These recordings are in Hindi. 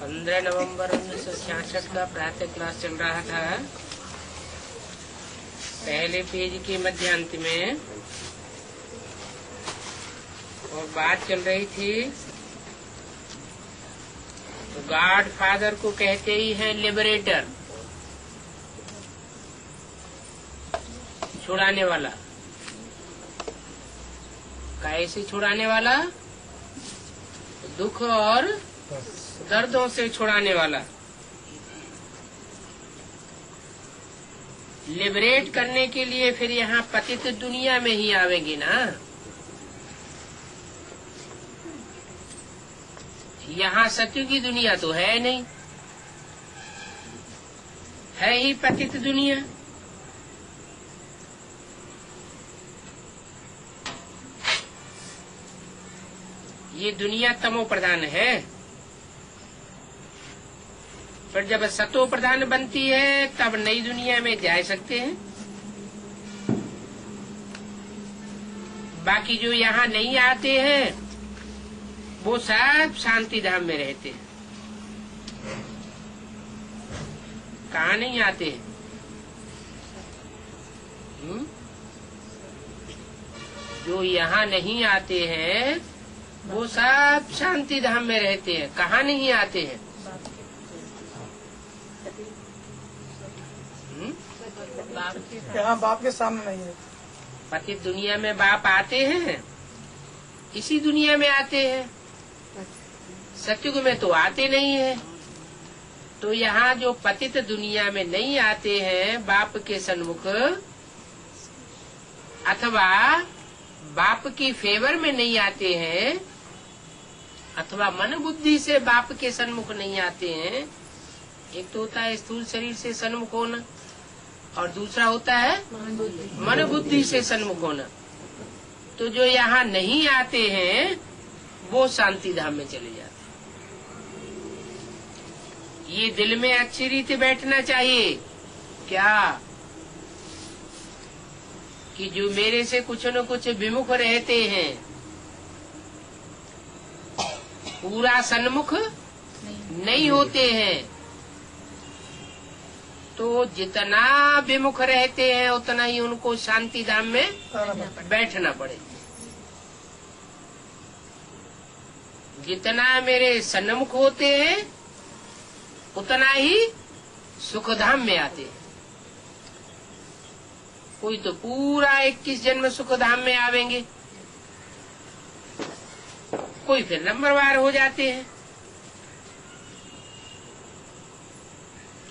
15 नवंबर 1966 का प्रातः क्लास चल रहा था। पहले पेज के मध्यांत में और बात चल रही थी तो गॉड फादर को कहते ही हैं लिबरेटर, छुड़ाने वाला। कैसे छुड़ाने वाला? दुख और दर्दों से छुड़ाने वाला। लिबरेट करने के लिए फिर यहाँ पतित दुनिया में ही आवेंगे ना। यहाँ सत्य की दुनिया तो है नहीं, है ही पतित दुनिया। ये दुनिया तमो प्रधान है, पर जब सतो प्रधान बनती है तब नई दुनिया में जा सकते हैं। बाकी जो यहाँ नहीं आते हैं वो सब शांति धाम में रहते हैं। कहाँ नहीं आते हैं? जो यहाँ नहीं आते हैं वो सब शांति धाम में रहते हैं। कहाँ नहीं आते हैं? यहाँ बाप के सामने नहीं है। पतित दुनिया में बाप आते हैं, इसी दुनिया में आते हैं। सत्युग में तो आते नहीं है। तो यहाँ जो पतित दुनिया में नहीं आते हैं बाप के सन्मुख, अथवा बाप की फेवर में नहीं आते हैं, अथवा मन बुद्धि से बाप के सन्मुख नहीं आते हैं। एक तो होता है स्थूल शरीर से सन्मुख होना और दूसरा होता है मन बुद्धि से सन्मुख होना। तो जो यहाँ नहीं आते हैं वो शांति धाम में चले जाते हैं। ये दिल में अच्छी रीति बैठना चाहिए क्या कि जो मेरे से कुछ न कुछ विमुख रहते हैं, पूरा सन्मुख नहीं होते हैं, तो जितना विमुख रहते हैं उतना ही उनको शांति धाम में बैठना पड़े। जितना मेरे सन्मुख होते हैं उतना ही सुख धाम में आते हैं। कोई तो पूरा 21 जन्म सुख धाम में आवेंगे, कोई फिर नंबरवार हो जाते हैं।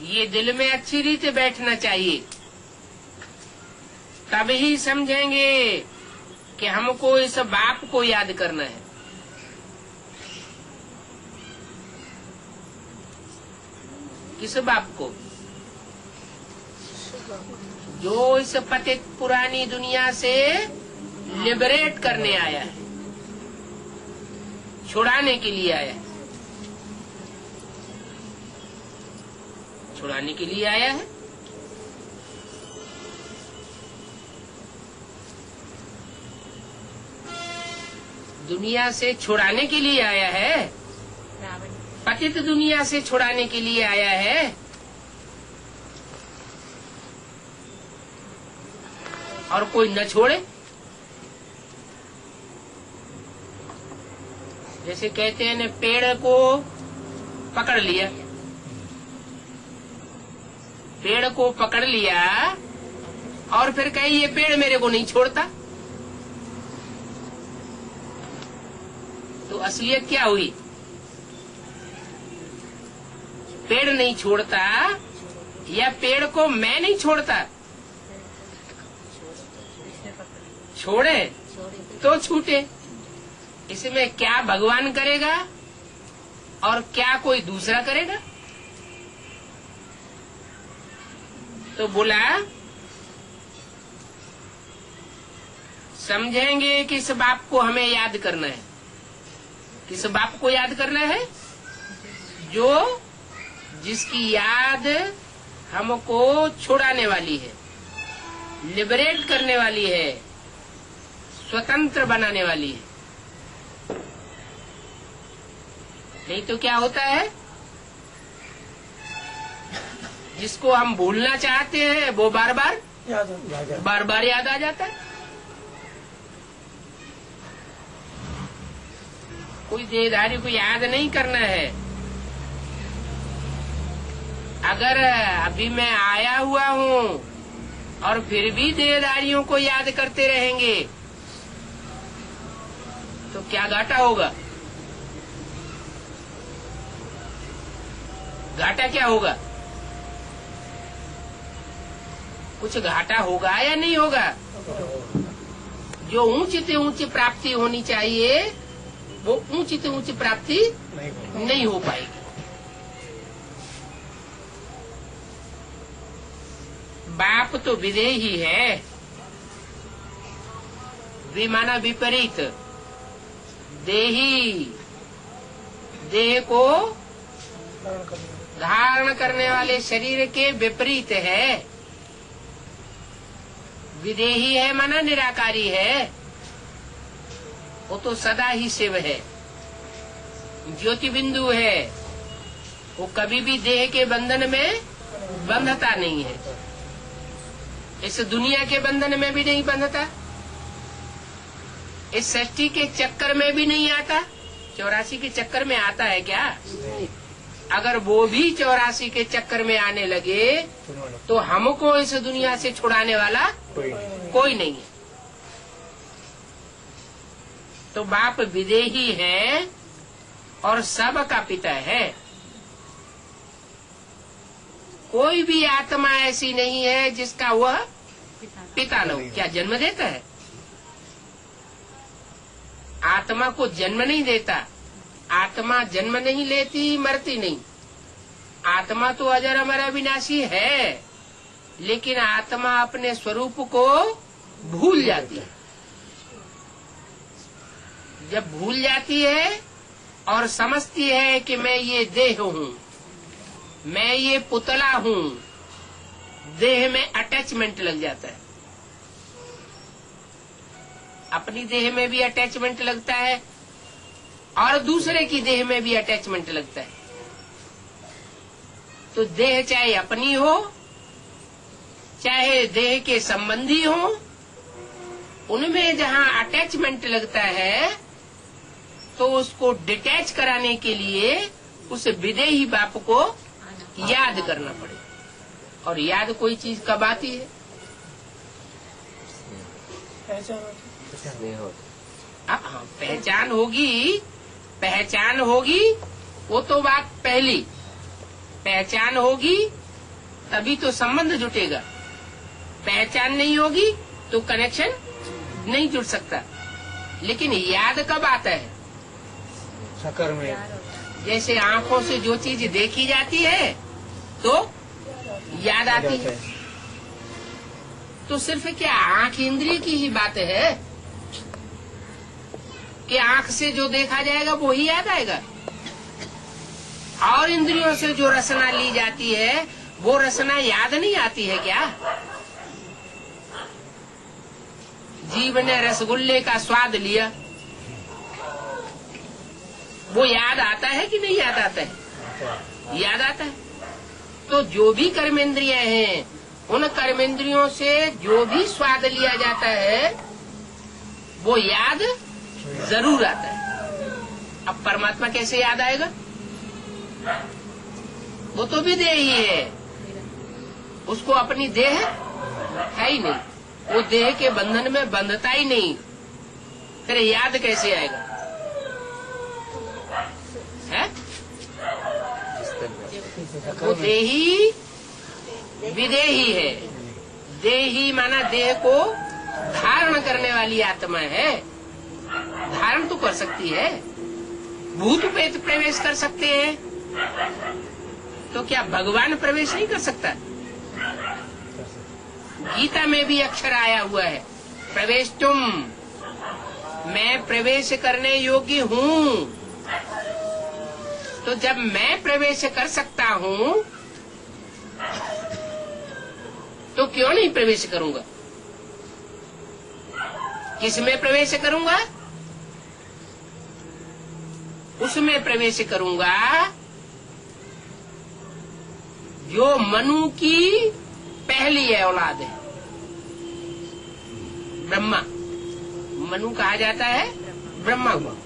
ये दिल में अच्छी रीति बैठना चाहिए, तब ही समझेंगे कि हमको इस बाप को याद करना है। किस बाप को? जो इस पतित पुरानी दुनिया से लिबरेट करने आया है, छुड़ाने के लिए आया है, छुड़ाने के लिए आया है। दुनिया से छुड़ाने के लिए आया है, पतित दुनिया से छुड़ाने के लिए आया है। और कोई न छोड़े। जैसे कहते हैं न, पेड़ को पकड़ लिया, पेड़ को पकड़ लिया और फिर कहे ये पेड़ मेरे को नहीं छोड़ता, तो असलियत क्या हुई? पेड़ नहीं छोड़ता या पेड़ को मैं नहीं छोड़ता? छोड़े तो छूटे। इसमें क्या भगवान करेगा और क्या कोई दूसरा करेगा? तो बोला समझेंगे कि इस बाप को हमें याद करना है। किस बाप को याद करना है? जो जिसकी याद हमको छुड़ाने वाली है, लिबरेट करने वाली है, स्वतंत्र बनाने वाली है। नहीं तो क्या होता है, जिसको हम भूलना चाहते हैं वो बार बार याद आ जाता है। कोई देहधारी को याद नहीं करना है। अगर अभी मैं आया हुआ हूँ और फिर भी देहधारियों को याद करते रहेंगे तो क्या घाटा होगा? घाटा क्या होगा? कुछ घाटा होगा या नहीं होगा? जो ऊंची से ऊंची प्राप्ति होनी चाहिए वो ऊंची से ऊंची प्राप्ति नहीं हो पाएगी। बाप तो विदेही है, विमाना विपरीत, देही देह को धारण करने वाले शरीर के विपरीत है। विदेही है माना निराकारी है, वो तो सदा ही शिव है, ज्योति बिंदु है, वो कभी भी देह के बंधन में बंधता नहीं है। इस दुनिया के बंधन में भी नहीं बंधता, इस सृष्टि के चक्कर में भी नहीं आता। 84 के चक्कर में आता है क्या? अगर वो भी 84 के चक्कर में आने लगे तो हमको इस दुनिया से छुड़ाने वाला कोई नहीं है। तो बाप विदेही है और सब का पिता है। कोई भी आत्मा ऐसी नहीं है जिसका वह पिता न हो। क्या जन्म देता है? आत्मा को जन्म नहीं देता। आत्मा जन्म नहीं लेती, मरती नहीं। आत्मा तो अजर अमर अविनाशी है, लेकिन आत्मा अपने स्वरूप को भूल जाती है। जब भूल जाती है और समझती है कि मैं ये देह हूँ, मैं ये पुतला हूँ, देह में अटैचमेंट लग जाता है। अपनी देह में भी अटैचमेंट लगता है और दूसरे की देह में भी अटैचमेंट लगता है। तो देह चाहे अपनी हो चाहे देह के संबंधी हो, उनमें जहाँ अटैचमेंट लगता है तो उसको डिटैच कराने के लिए उस विदेही बाप को याद करना पड़े। और याद कोई चीज कब आती है? हाँ, पहचान होगी। पहचान होगी वो तो बात पहली। पहचान होगी तभी तो संबंध जुटेगा। पहचान नहीं होगी तो कनेक्शन नहीं जुड़ सकता। लेकिन याद कब आता है? चक्कर में। जैसे आंखों से जो चीज देखी जाती है तो याद आती है। तो सिर्फ क्या आंख इंद्रिय की ही बात है कि आंख से जो देखा जाएगा वो ही याद आएगा? और इंद्रियों से जो रसना ली जाती है वो रसना याद नहीं आती है क्या? जीव ने रसगुल्ले का स्वाद लिया, वो याद आता है कि नहीं याद आता है? याद आता है। तो जो भी कर्मेंद्रियां हैं, उन कर्मेंद्रियों से जो भी स्वाद लिया जाता है वो याद जरूर आता है। अब परमात्मा कैसे याद आएगा? वो तो विदेही है, उसको अपनी देह है ही नहीं, वो देह के बंधन में बंधता ही नहीं, फिर याद कैसे आएगा? है? वो देही विदेही है। देही माना देह को धारण करने वाली आत्मा है। धारण तो कर सकती है, भूत प्रेत प्रवेश कर सकते हैं, तो क्या भगवान प्रवेश नहीं कर सकता? गीता में भी अक्षर आया हुआ है, प्रवेश तुम, मैं प्रवेश करने योग्य हूँ। तो जब मैं प्रवेश कर सकता हूँ तो क्यों नहीं प्रवेश करूंगा? किसमें प्रवेश करूंगा? उसमें प्रवेश करूंगा जो मनु की पहली औलाद है, ब्रह्मा। मनु कहा जाता है ब्रह्मा को।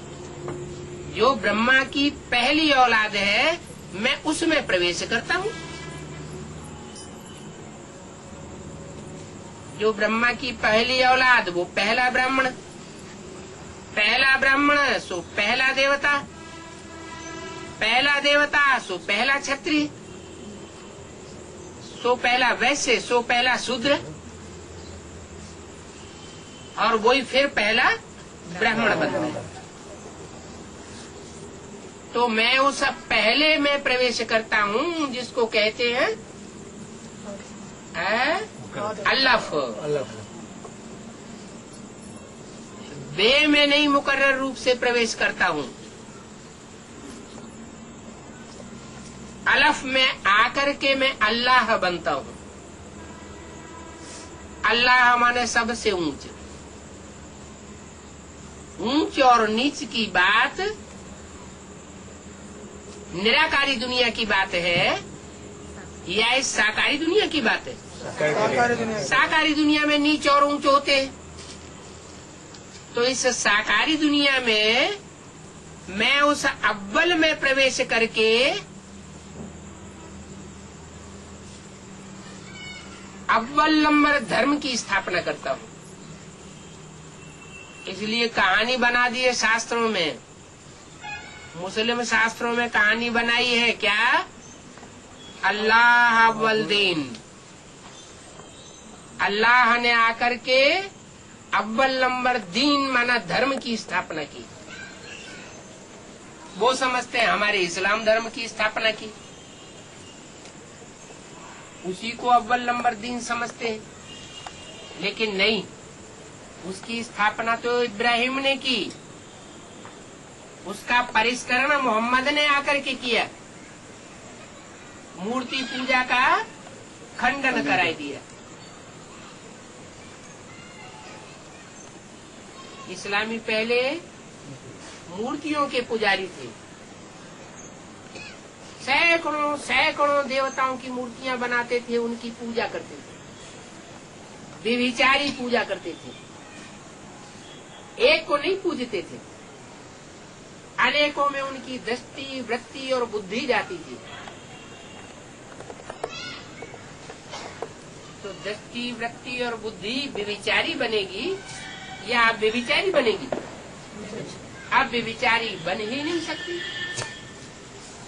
जो ब्रह्मा की पहली औलाद है, मैं उसमें प्रवेश करता हूँ। जो ब्रह्मा की पहली औलाद, वो पहला ब्राह्मण। पहला ब्राह्मण सो पहला देवता, पहला देवता सो पहला क्षत्रिय, सो पहला वैश्य, सो पहला शूद्र, और वही फिर पहला ब्राह्मण बनता है। तो मैं उस पहले में प्रवेश करता हूँ जिसको कहते हैं अलफ। बे में नहीं मुकर्रर रूप से प्रवेश करता हूँ, अलफ में आकर के मैं अल्लाह बनता हूँ। अल्लाह माने सबसे ऊंच। ऊंच और नीच की बात निराकारी दुनिया की बात है या इस साकारी दुनिया की बात है? साकारी दुनिया में नीच और ऊंच होते हैं। तो इस साकारी दुनिया में मैं उस अव्वल में प्रवेश करके अव्वल नंबर धर्म की स्थापना करता हूँ। इसलिए कहानी बना दी है शास्त्रों में, मुस्लिम शास्त्रों में कहानी बनाई है क्या? अल्लाह अव्वल दीन। अल्लाह ने आकर के अव्वल नंबर दीन माना धर्म की स्थापना की। वो समझते हैं हमारे इस्लाम धर्म की स्थापना की, उसी को अव्वल नंबर दीन समझते हैं। लेकिन नहीं, उसकी स्थापना तो इब्राहिम ने की, उसका परिष्करण मोहम्मद ने आकर के किया, मूर्ति पूजा का खंडन कराई दिया। इस्लामी पहले मूर्तियों के पुजारी थे, सैकड़ों सैकड़ों देवताओं की मूर्तियां बनाते थे, उनकी पूजा करते थे, व्यभिचारी पूजा करते थे, एक को नहीं पूजते थे, अनेकों में उनकी दृष्टि वृत्ति और बुद्धि जाती थी। तो दृष्टि वृत्ति और बुद्धि व्यभिचारी बनेगी या आप व्यभिचारी बनेगी? आप व्यभिचारी बन ही नहीं सकती,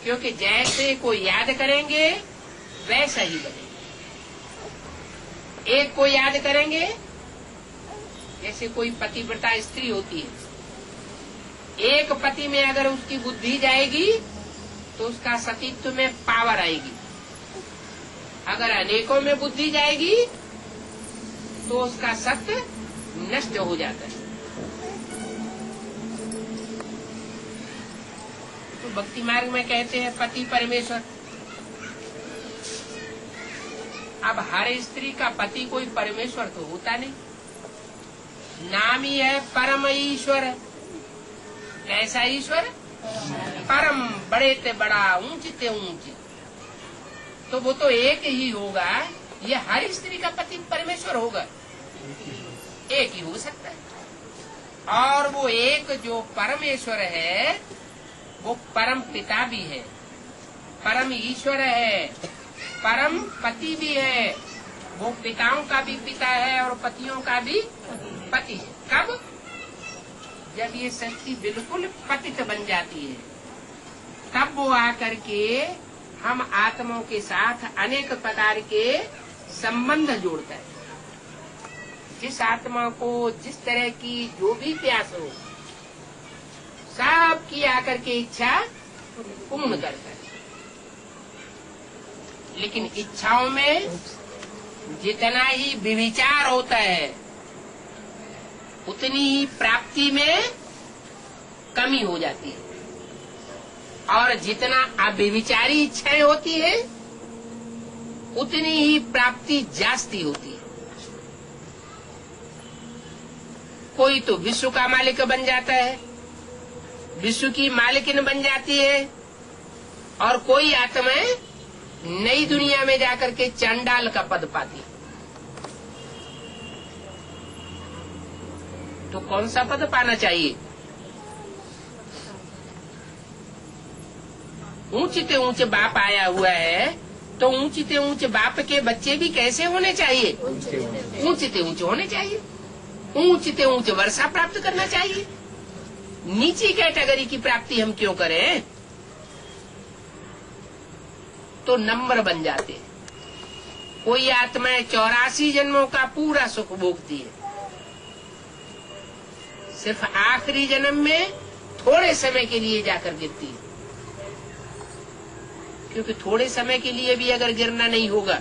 क्योंकि जैसे को याद करेंगे वैसा ही बनेगा। एक को याद करेंगे, जैसे कोई पतिव्रता स्त्री होती है, एक पति में अगर उसकी बुद्धि जाएगी तो उसका सतीत्व में पावर आएगी। अगर अनेकों में बुद्धि जाएगी तो उसका सत्य नष्ट हो जाता है। तो भक्ति मार्ग में कहते हैं पति परमेश्वर। अब हर स्त्री का पति कोई परमेश्वर तो होता नहीं, नाम ही है परम ईश्वर। कैसा ईश्वर? परम, बड़े ते बड़ा, ऊंच ते ऊंच। तो वो तो एक ही होगा। ये हर स्त्री का पति परमेश्वर होगा? एक ही हो सकता है। और वो एक जो परमेश्वर है वो परम पिता भी है, परम ईश्वर है, परम पति भी है। वो पिताओं का भी पिता है और पतियों का भी पति है। कब? जब ये सृष्टि बिल्कुल पतित बन जाती है, तब वो आकर के हम आत्माओं के साथ अनेक प्रकार के संबंध जोड़ता है। जिस आत्मा को जिस तरह की जो भी प्यास हो, सब की आकर के इच्छा पूर्ण करता है। लेकिन इच्छाओं में जितना ही व्यभिचार होता है, उतनी ही प्राप्ति में कमी हो जाती है, और जितना अव्यभिचारी इच्छाएं होती है उतनी ही प्राप्ति जास्ती होती है। कोई तो विश्व का मालिक बन जाता है, विश्व की मालिकिन बन जाती है, और कोई आत्माएं नई दुनिया में जाकर के चंडाल का पद पाती है। तो कौन सा पद पाना चाहिए? ऊंचे ऊंचे बाप आया हुआ है, तो ऊंचे ऊंचे बाप के बच्चे भी कैसे होने चाहिए? ऊंचे ऊंचे होने चाहिए। ऊंचे ऊंचे वर्षा प्राप्त करना चाहिए। नीची कैटेगरी की प्राप्ति हम क्यों करें? तो नंबर बन जाते हैं। कोई आत्माएं 84 जन्मों का पूरा सुख भोगती है, सिर्फ आखिरी जन्म में थोड़े समय के लिए जाकर गिरती है। क्योंकि थोड़े समय के लिए भी अगर गिरना नहीं होगा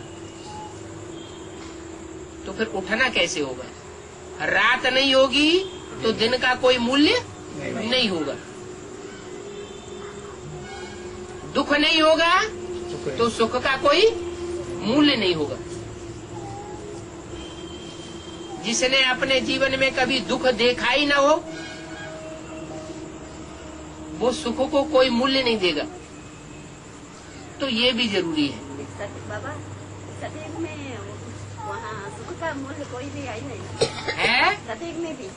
तो फिर उठना कैसे होगा? रात नहीं होगी तो दिन का कोई मूल्य नहीं होगा। दुख नहीं होगा तो सुख का कोई मूल्य नहीं होगा। जिसने अपने जीवन में कभी दुख देखा ही ना हो, वो सुख को कोई मूल्य नहीं देगा। तो ये भी जरूरी है। बाबा, सतयुग में वहाँ सुख का मूल्य कोई भी आई नहीं है। सतयुग में भी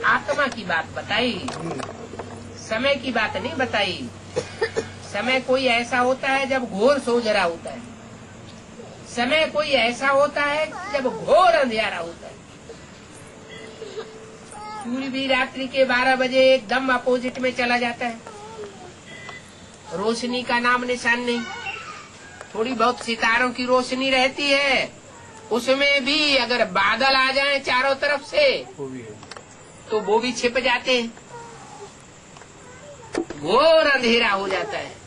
आत्मा की बात बताई, समय की बात नहीं बताई। समय कोई ऐसा होता है जब घोर सोजरा होता है, समय कोई ऐसा होता है जब घोर अंधेरा होता है। सूर्य भी रात्रि के 12 बजे एकदम अपोजिट में चला जाता है, रोशनी का नाम निशान नहीं। थोड़ी बहुत सितारों की रोशनी रहती है, उसमें भी अगर बादल आ जाएं चारों तरफ से तो वो भी छिप जाते हैं, घोर अंधेरा हो जाता है।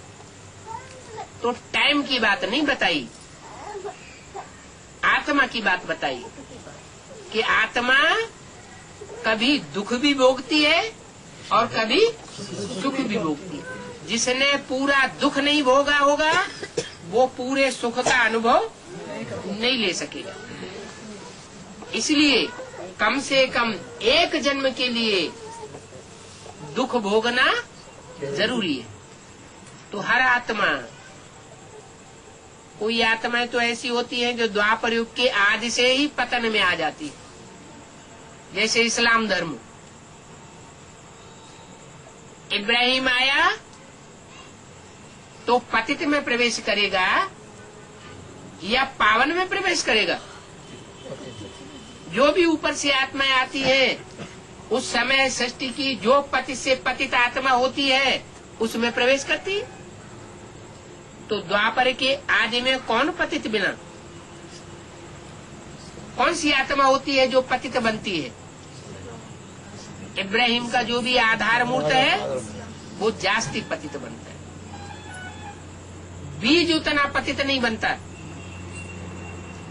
तो टाइम की बात नहीं बताई, आत्मा की बात बताई कि आत्मा कभी दुख भी भोगती है और कभी सुख भी भोगती है। जिसने पूरा दुख नहीं भोगा होगा वो पूरे सुख का अनुभव नहीं ले सकेगा। इसलिए कम से कम एक जन्म के लिए दुख भोगना जरूरी है। तो हर आत्मा, कोई आत्माएं तो ऐसी होती हैं जो द्वापर युग के आदि से ही पतन में आ जाती है, जैसे इस्लाम धर्म। इब्राहिम आया तो पतित में प्रवेश करेगा या पावन में प्रवेश करेगा? जो भी ऊपर से आत्माएं आती हैं, उस समय सृष्टि की जो पतित से पतित आत्मा होती है उसमें प्रवेश करती है। तो द्वापर के आदि में कौन पतित बिना? कौन सी आत्मा होती है जो पतित बनती है? इब्राहिम का जो भी आधार मूर्त है वो जास्ती पतित बनता है। बीज उतना पतित नहीं बनता,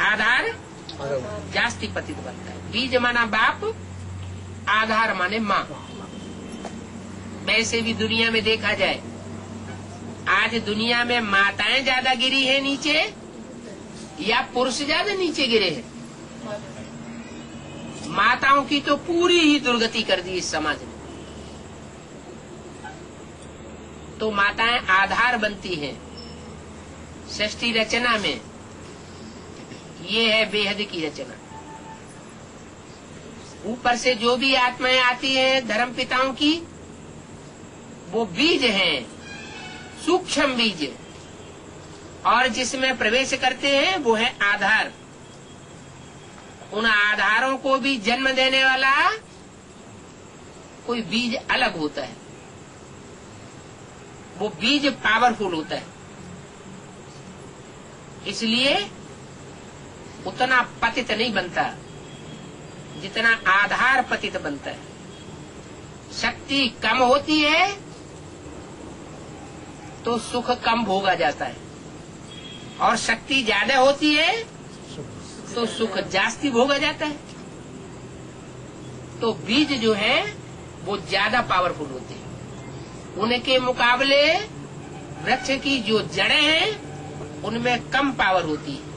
आधार जास्ती पतित बनता है। बीज माना बाप, आधार माने माँ। वैसे भी दुनिया में देखा जाए, आज दुनिया में माताएं ज्यादा गिरी है नीचे या पुरुष ज्यादा नीचे गिरे हैं? माताओं की तो पूरी ही दुर्गति कर दी इस समाज ने। तो माताएं आधार बनती हैं सृष्टि रचना में। ये है बेहद की रचना। ऊपर से जो भी आत्माएं आती हैं धर्म पिताओं की, वो बीज हैं, सूक्ष्म बीज, और जिसमें प्रवेश करते हैं वो है आधार। उन आधारों को भी जन्म देने वाला कोई बीज अलग होता है। वो बीज पावरफुल होता है, इसलिए उतना पतित नहीं बनता जितना आधार पतित बनता है। शक्ति कम होती है तो सुख कम भोगा जाता है, और शक्ति ज्यादा होती है तो सुख जास्ती भोगा जाता है। तो बीज जो है वो ज्यादा पावरफुल होते हैं। उनके मुकाबले वृक्ष की जो जड़ें हैं उनमें कम पावर होती है।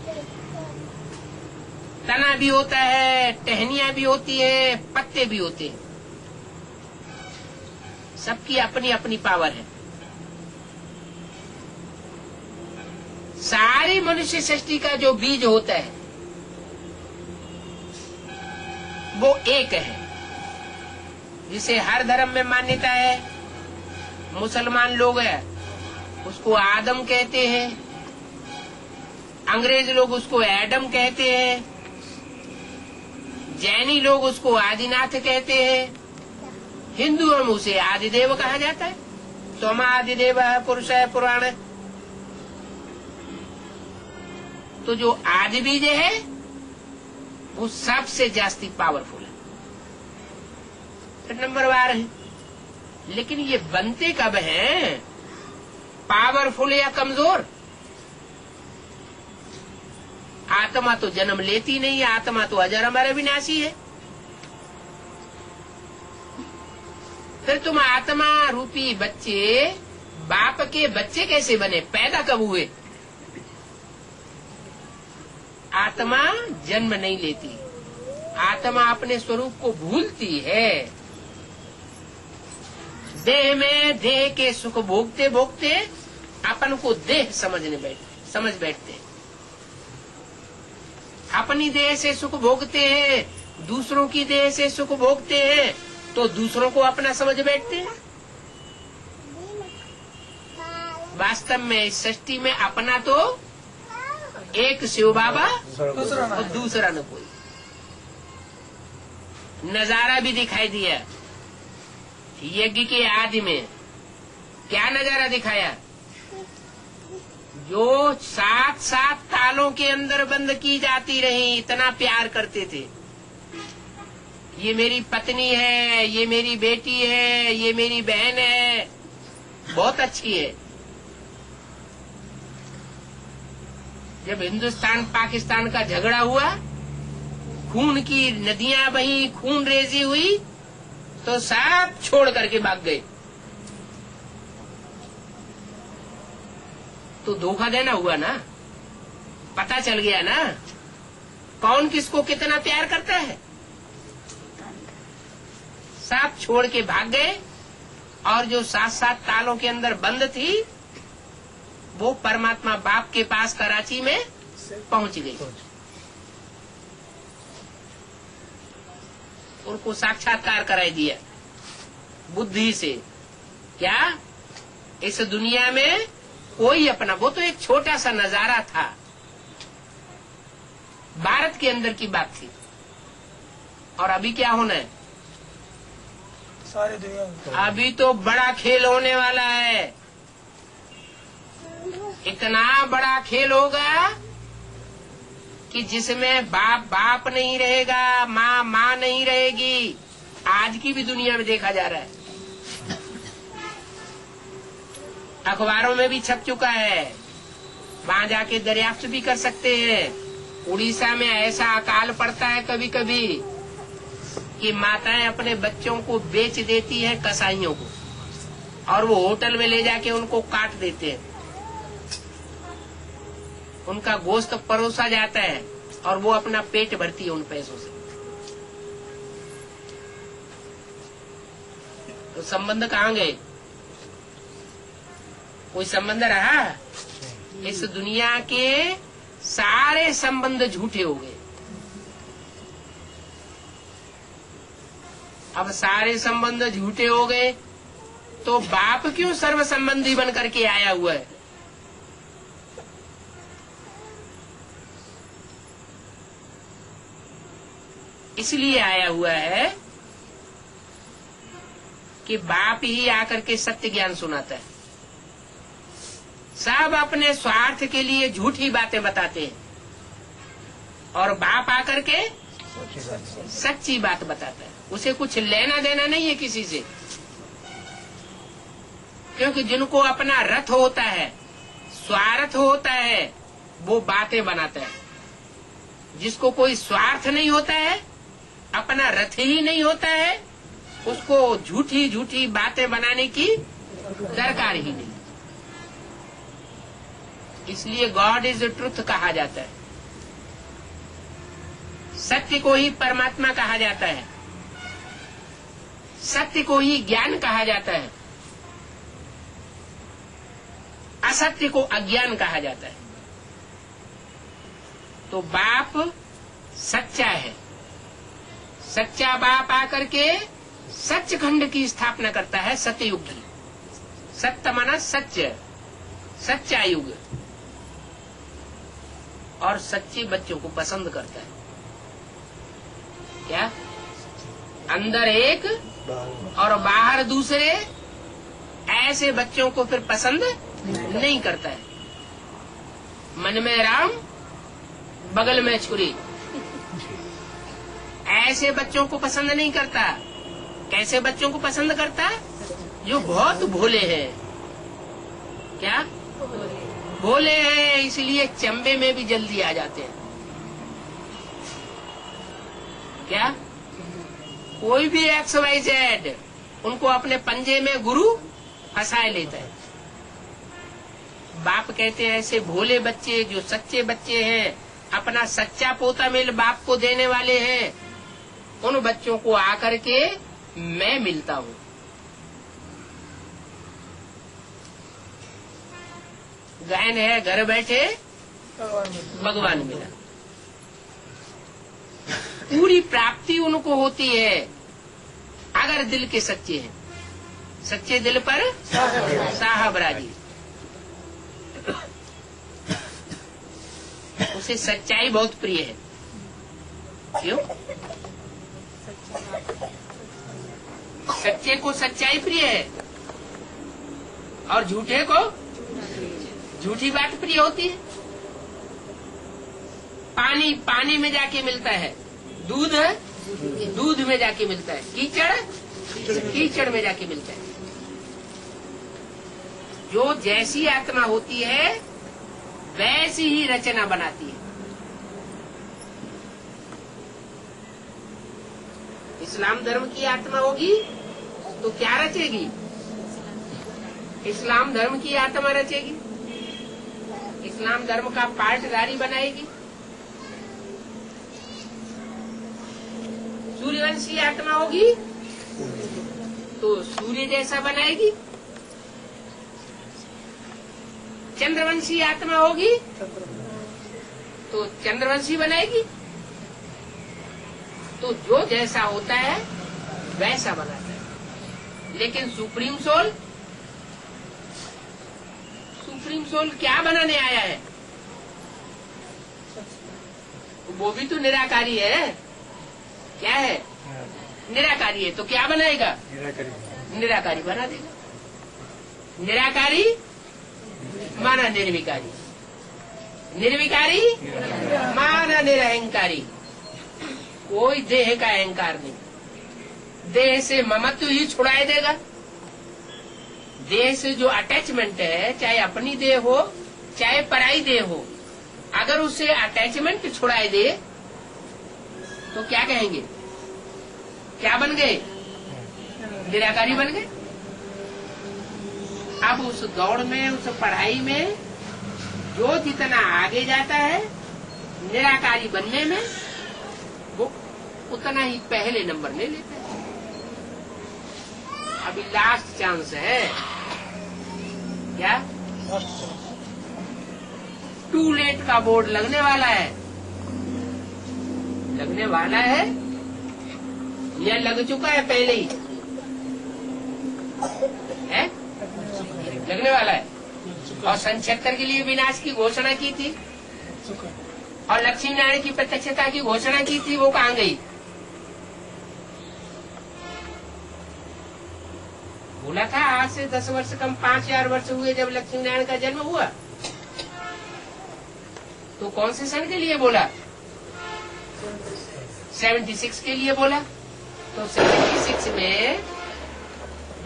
तना भी होता है, टहनियां भी होती है, पत्ते भी होते हैं, सबकी अपनी अपनी पावर है। सारी मनुष्य सृष्टि का जो बीज होता है वो एक है, जिसे हर धर्म में मान्यता है। मुसलमान लोग हैं उसको आदम कहते हैं, अंग्रेज लोग उसको एडम कहते हैं, जैनी लोग उसको आदिनाथ कहते हैं, हिंदुओं में उसे आदिदेव कहा जाता है। त्वम आदिदेव पुरुष है पुराण। तो जो आदि बीज है वो सबसे जास्ती पावरफुल है, नंबर वार है। लेकिन ये बनते कब हैं? पावरफुल या कमजोर? आत्मा तो जन्म लेती नहीं है, आत्मा तो अजर अमर विनाशी है। फिर तुम आत्मा रूपी बच्चे बाप के बच्चे कैसे बने? पैदा कब हुए? आत्मा जन्म नहीं लेती, आत्मा अपने स्वरूप को भूलती है। देह में देह के सुख भोगते भोगते अपन को देह समझ बैठते। अपनी देह से सुख भोगते हैं, दूसरों की देह से सुख भोगते हैं, तो दूसरों को अपना समझ बैठते हैं। वास्तव में इस सृष्टि में अपना तो एक शिव बाबा और दूसरा न कोई। नजारा भी दिखाई दिया यज्ञ के आदि में। क्या नजारा दिखाया? जो 7-7 तालों के अंदर बंद की जाती रही, इतना प्यार करते थे। ये मेरी पत्नी है, ये मेरी बेटी है, ये मेरी बहन है, बहुत अच्छी है। जब हिंदुस्तान पाकिस्तान का झगड़ा हुआ, खून की नदियां बही, खून रेजी हुई, तो सब छोड़ करके भाग गए। तो धोखा देना हुआ ना, पता चल गया ना कौन किसको कितना प्यार करता है। सब छोड़ के भाग गए, और जो 7-7 तालों के अंदर बंद थी वो परमात्मा बाप के पास कराची में पहुंच गई। उनको साक्षात्कार कराई दिया बुद्धि से। क्या इस दुनिया में कोई अपना, वो तो एक छोटा सा नजारा था, भारत के अंदर की बात थी। और अभी क्या होना है? सारी दुनिया। अभी तो बड़ा खेल होने वाला है। इतना बड़ा खेल होगा कि जिसमें बाप बाप नहीं रहेगा, माँ माँ नहीं रहेगी। आज की भी दुनिया में देखा जा रहा है, अखबारों में भी छप चुका है। वहां जाके दरियाफ्त भी कर सकते हैं। उड़ीसा में ऐसा अकाल पड़ता है कभी कभी कि माताएं अपने बच्चों को बेच देती हैं कसाईयों को, और वो होटल में ले जाके उनको काट देते हैं। उनका गोश्त परोसा जाता है और वो अपना पेट भरती है उन पैसों से। तो संबंध कहाँ गए? कोई संबंध रहा? इस दुनिया के सारे संबंध झूठे हो गए। अब सारे संबंध झूठे हो गए तो बाप क्यों सर्व संबंधी बन करके आया हुआ है? इसलिए आया हुआ है कि बाप ही आकर के सत्य ज्ञान सुनाता है। सब अपने स्वार्थ के लिए झूठी बातें बताते हैं, और बाप आकर के सच्ची बात बताता है। उसे कुछ लेना देना नहीं है किसी से, क्योंकि जिनको अपना रथ होता है, स्वार्थ होता है, वो बातें बनाता है। जिसको कोई स्वार्थ नहीं होता है, अपना रथ ही नहीं होता है, उसको झूठी झूठी बातें बनाने की दरकार ही नहीं। इसलिए गॉड इज ट्रुथ कहा जाता है। सत्य को ही परमात्मा कहा जाता है, सत्य को ही ज्ञान कहा जाता है, असत्य को अज्ञान कहा जाता है। तो बाप सच्चा है। सच्चा बाप आकर के सचखंड की स्थापना करता है, सतयुग की। सत्य माना सत्य, सच्चा युग, और सच्चे बच्चों को पसंद करता है। क्या? अंदर एक और बाहर दूसरे, ऐसे बच्चों को फिर पसंद नहीं करता है। मन में राम, बगल में छुरी, ऐसे बच्चों को पसंद नहीं करता। कैसे बच्चों को पसंद करता है? जो बहुत भोले हैं। क्या? भोले हैं, इसलिए चंबे में भी जल्दी आ जाते हैं। क्या? कोई भी XYZ उनको अपने पंजे में गुरु फंसाए लेता है। बाप कहते हैं ऐसे भोले बच्चे, जो सच्चे बच्चे हैं, अपना सच्चा पोता मेल बाप को देने वाले हैं, उन बच्चों को आकर के मैं मिलता हूँ। गायन है घर बैठे भगवान मिला। पूरी प्राप्ति उनको होती है अगर दिल के सच्चे हैं। सच्चे दिल पर साहब राजी। उसे सच्चाई बहुत प्रिय है। क्यों? सच्चे को सच्चाई प्रिय है और झूठे को झूठी बात प्रिय होती है। पानी पानी में जाके मिलता है, दूध दूध में जाके मिलता है, कीचड़ कीचड़ में जाके मिलता है। जो जैसी आत्मा होती है वैसी ही रचना बनाती है। इस्लाम धर्म की आत्मा होगी तो क्या रचेगी? इस्लाम धर्म की आत्मा रचेगी, इस्लाम धर्म का पार्टदारी बनाएगी। सूर्यवंशी आत्मा होगी तो सूर्य जैसा बनाएगी। चंद्रवंशी आत्मा होगी तो चंद्रवंशी बनाएगी। तो जो जैसा होता है वैसा बनाता है। लेकिन सुप्रीम सोल क्या बनाने आया है? वो भी तो निराकारी है। क्या है? निराकारी है। तो क्या बनाएगा? निराकारी बना देगा। निराकारी माना निर्विकारी, निर्विकारी माना निरहंकारी। कोई देह का अहंकार नहीं। देह से ममत्व ही छुड़ाए देगा। देह से जो अटैचमेंट है, चाहे अपनी देह हो चाहे पराई देह हो, अगर उसे अटैचमेंट छुड़ाए दे तो क्या कहेंगे? क्या बन गए? निराकारी बन गए। अब उस दौड़ में, उस पढ़ाई में जो जितना आगे जाता है निराकारी बनने में, वो उतना ही पहले नंबर ले लेता है। अभी लास्ट चांस है। क्या? टू लेट का बोर्ड लगने वाला है। लगने वाला है या लग चुका है पहले ही? है? लगने वाला है। और सन 76 के लिए विनाश की घोषणा की थी और लक्ष्मी नारायण की प्रत्यक्षता की घोषणा की थी। वो कहाँ गई? बोला था आज से 10 वर्ष कम 5000 वर्ष हुए जब लक्ष्मी नारायण का जन्म हुआ। तो कौन से सन के लिए बोला? 76 के लिए बोला। तो 76 में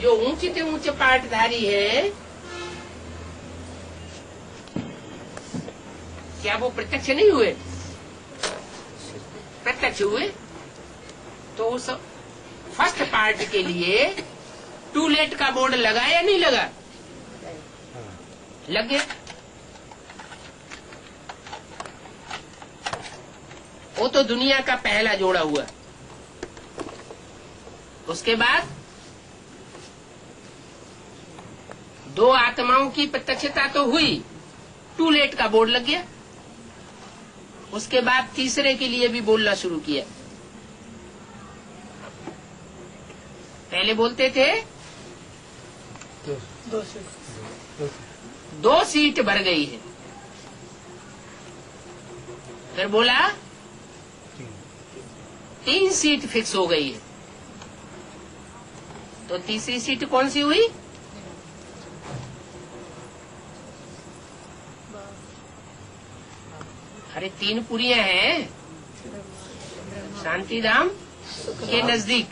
जो ऊंचे से ऊंचे पाठधारी है, क्या वो प्रत्यक्ष नहीं हुए? प्रत्यक्ष हुए। तो उस फर्स्ट पार्ट के लिए टू लेट का बोर्ड लगा या नहीं लगा? लग गया। वो तो दुनिया का पहला जोड़ा हुआ। उसके बाद दो आत्माओं की प्रत्यक्षता तो हुई, टू लेट का बोर्ड लग गया। उसके बाद तीसरे के लिए भी बोलना शुरू किया। पहले बोलते थे 2 सीट भर गई है, फिर बोला 3 सीट फिक्स हो गई है। तो तीसरी सीट कौन सी हुई? अरे 3 पुरियां हैं शांतिधाम के नजदीक।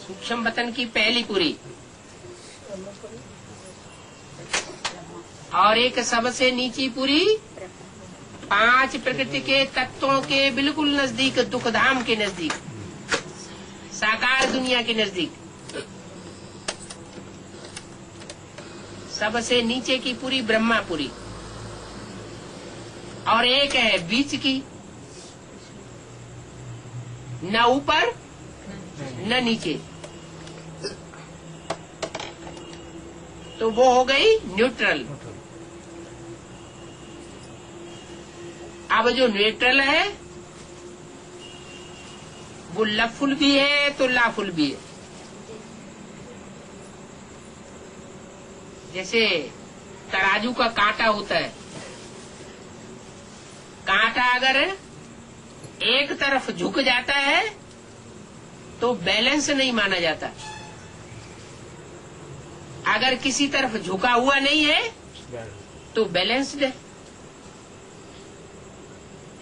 सूक्ष्म वतन की पहली पुरी और एक सबसे नीची पुरी 5 प्रकृति के तत्वों के बिल्कुल नजदीक, दुखधाम के नजदीक, साकार दुनिया के नजदीक। सबसे नीचे की पुरी ब्रह्मापुरी और एक है बीच की, न ऊपर न नीचे, तो वो हो गई न्यूट्रल। अब जो न्यूट्रल है वो लफुल भी है तो लाफुल भी है। जैसे तराजू का कांटा होता है, कांटा अगर एक तरफ झुक जाता है तो बैलेंस नहीं माना जाता, अगर किसी तरफ झुका हुआ नहीं है तो बैलेंस्ड है।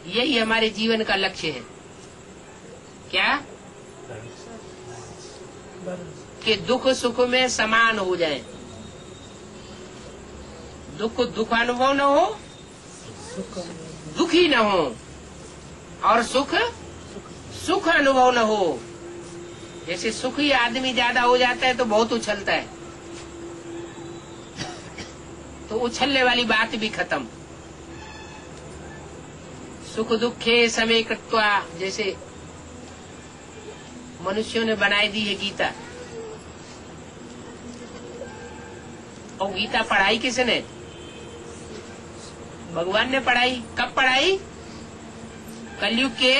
यही हमारे जीवन का लक्ष्य है। क्या? कि दुख सुख में समान हो जाए, दुख दुख अनुभव न हो, दुखी न हो, और सुख सुख अनुभव न हो। जैसे सुखी आदमी ज्यादा हो जाता है तो बहुत उछलता है, तो उछलने वाली बात भी खत्म। सुख दुखे समय कृत्वा, जैसे मनुष्यों ने बनाई दी है गीता। और गीता पढ़ाई किसने? भगवान ने पढ़ाई। कब पढ़ाई? कलयुग के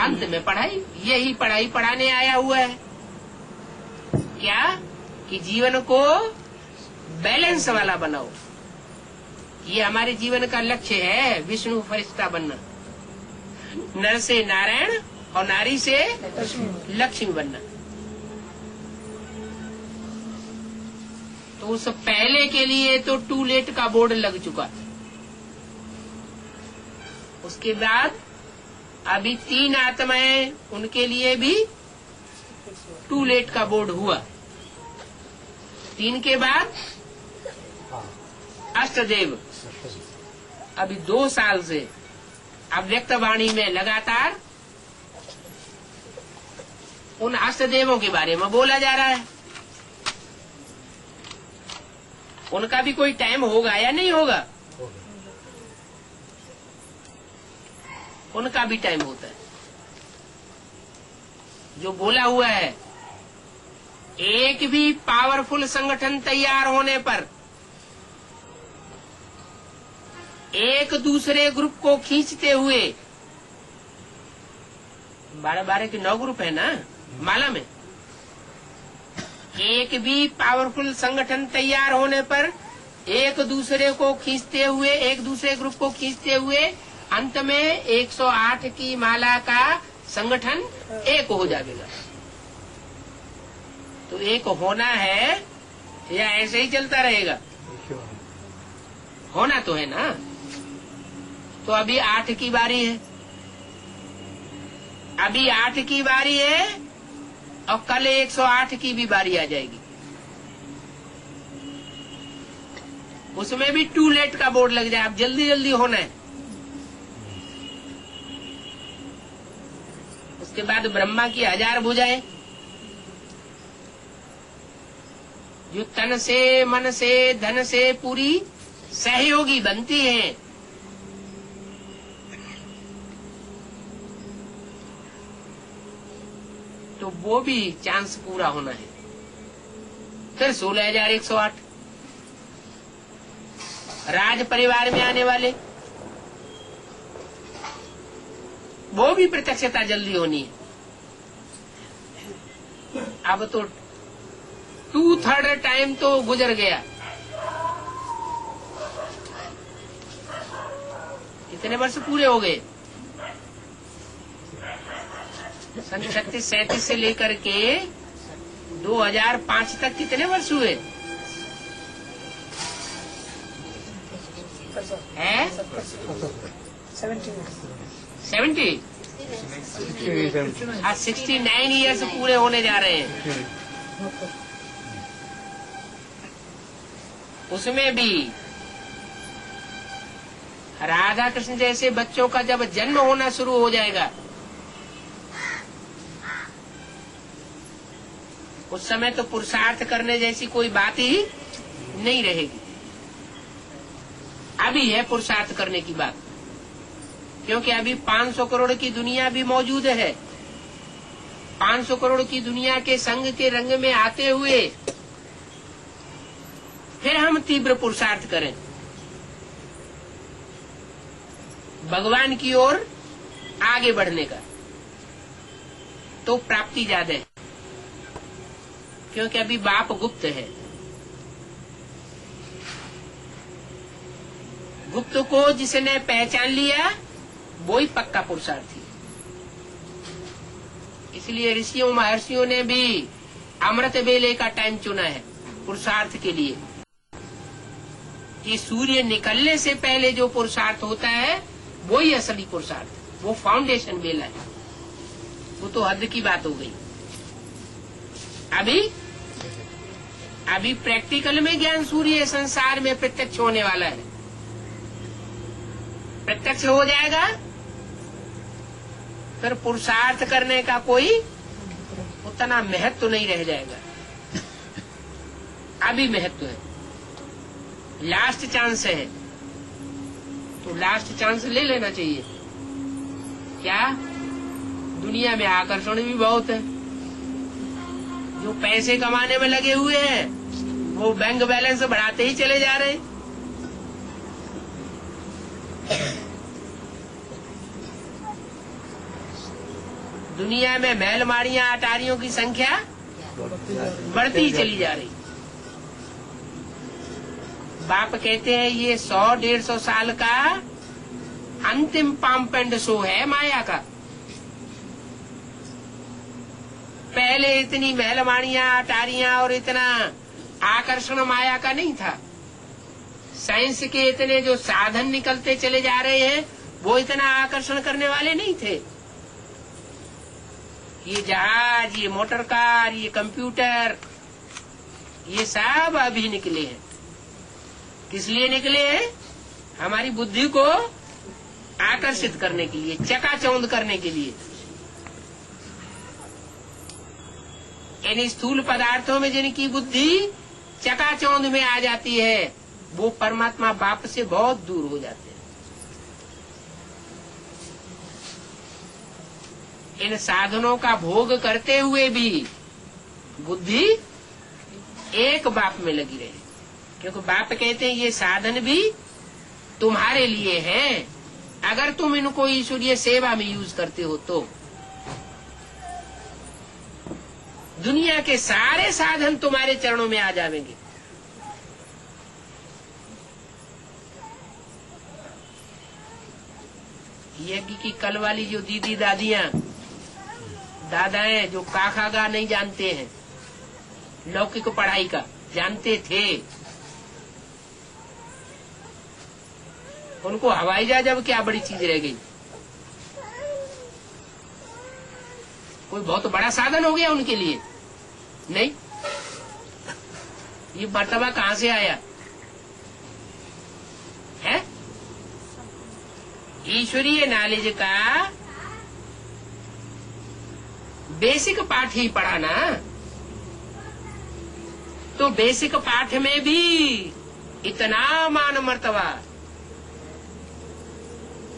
अंत में पढ़ाई। यही पढ़ाई पढ़ाने आया हुआ है। क्या? कि जीवन को बैलेंस वाला बनाओ। ये हमारे जीवन का लक्ष्य है, विष्णु फरिश्ता बनना, नर से नारायण और नारी से लक्ष्मी बनना। तो उस पहले के लिए तो टू लेट का बोर्ड लग चुका। उसके बाद अभी 3 आत्माएं, उनके लिए भी टू लेट का बोर्ड हुआ। 3 के बाद अष्टदेव। अभी 2 साल से अव्यक्त वाणी में लगातार उन अष्टदेवों के बारे में बोला जा रहा है। उनका भी कोई टाइम होगा या नहीं होगा? उनका भी टाइम होता है। जो बोला हुआ है, एक भी पावरफुल संगठन तैयार होने पर एक दूसरे ग्रुप को खींचते हुए, 12 के 9 ग्रुप है ना माला में, एक भी पावरफुल संगठन तैयार होने पर एक दूसरे को खींचते हुए, एक दूसरे ग्रुप को खींचते हुए अंत में 108 की माला का संगठन एक हो जाएगा। तो एक होना है या ऐसे ही चलता रहेगा? होना तो है ना। तो अभी 8 की बारी है, अभी 8 की बारी है और कल 108 की भी बारी आ जाएगी। उसमें भी टू लेट का बोर्ड लग जाए। अब जल्दी जल्दी होना है। उसके बाद ब्रह्मा की 1000 भुजाएं, जो तन से मन से धन से पूरी सहयोगी बनती हैं। तो वो भी चांस पूरा होना है। फिर 16,108 राज परिवार में आने वाले वो भी प्रत्यक्षता जल्दी होनी है। अब तो 2/3 टाइम तो गुजर गया। कितने वर्ष पूरे हो गए? सन 36-37 से लेकर के 2005 तक कितने वर्ष हुए हैं? 70। आज 69 ईयर्स पूरे होने जा रहे हैं। उसमें भी राधा कृष्ण जैसे बच्चों का जब जन्म होना शुरू हो जाएगा, उस समय तो पुरुषार्थ करने जैसी कोई बात ही नहीं रहेगी। अभी है पुरुषार्थ करने की बात, क्योंकि अभी 500 करोड़ की दुनिया भी मौजूद है। 500 करोड़ की दुनिया के संग के रंग में आते हुए फिर हम तीव्र पुरुषार्थ करें, भगवान की ओर आगे बढ़ने का, तो प्राप्ति ज्यादा है। क्योंकि अभी बाप गुप्त है। गुप्त को जिसने पहचान लिया वो ही पक्का पुरुषार्थी। इसलिए ऋषियों महर्षियों ने भी अमृत वेले का टाइम चुना है पुरुषार्थ के लिए, कि सूर्य निकलने से पहले जो पुरुषार्थ होता है वो ही असली पुरुषार्थ, वो फाउंडेशन बेला है। वो तो हद की बात हो गई। अभी प्रैक्टिकल में ज्ञान सूर्य संसार में प्रत्यक्ष होने वाला है। प्रत्यक्ष हो जाएगा फिर पुरुषार्थ करने का कोई उतना महत्व तो नहीं रह जाएगा। अभी महत्व है, लास्ट चांस है, तो लास्ट चांस ले लेना चाहिए। क्या दुनिया में आकर्षण भी बहुत है। जो पैसे कमाने में लगे हुए हैं वो बैंक बैलेंस बढ़ाते ही चले जा रहे हैं। दुनिया में महल माड़ियां अटारियों की संख्या बढ़ती ही चली जा रही। बाप कहते हैं ये 100-150 साल का अंतिम पंप एंड शो है माया का। पहले इतनी महलमाड़ियां अटारियां और इतना आकर्षण माया का नहीं था। साइंस के इतने जो साधन निकलते चले जा रहे हैं वो इतना आकर्षण करने वाले नहीं थे। ये जहाज, ये मोटर कार, ये कंप्यूटर, ये सब अभी निकले हैं। किस लिए निकले हैं? हमारी बुद्धि को आकर्षित करने के लिए, चकाचौंध करने के लिए। इन स्थूल पदार्थों में जिनकी बुद्धि चकाचौंध में आ जाती है वो परमात्मा बाप से बहुत दूर हो जाते हैं। इन साधनों का भोग करते हुए भी बुद्धि एक बाप में लगी रहे, क्योंकि बाप कहते हैं ये साधन भी तुम्हारे लिए हैं, अगर तुम इनको ईश्वरीय सेवा में यूज करते हो तो। दुनिया के सारे साधन तुम्हारे चरणों में आ जाएंगे। यज्ञ की कल वाली जो दीदी दादियां दादाएं जो काखागा नहीं जानते हैं, लौकिक पढ़ाई का जानते थे, उनको हवाई जहाज अब क्या बड़ी चीज रह गई? कोई बहुत बड़ा साधन हो गया उनके लिए? नहीं। ये मर्तबा कहाँ से आया है? ईश्वरीय नॉलेज का बेसिक पाठ ही पढ़ा ना, तो बेसिक पाठ में भी इतना मान मर्तबा,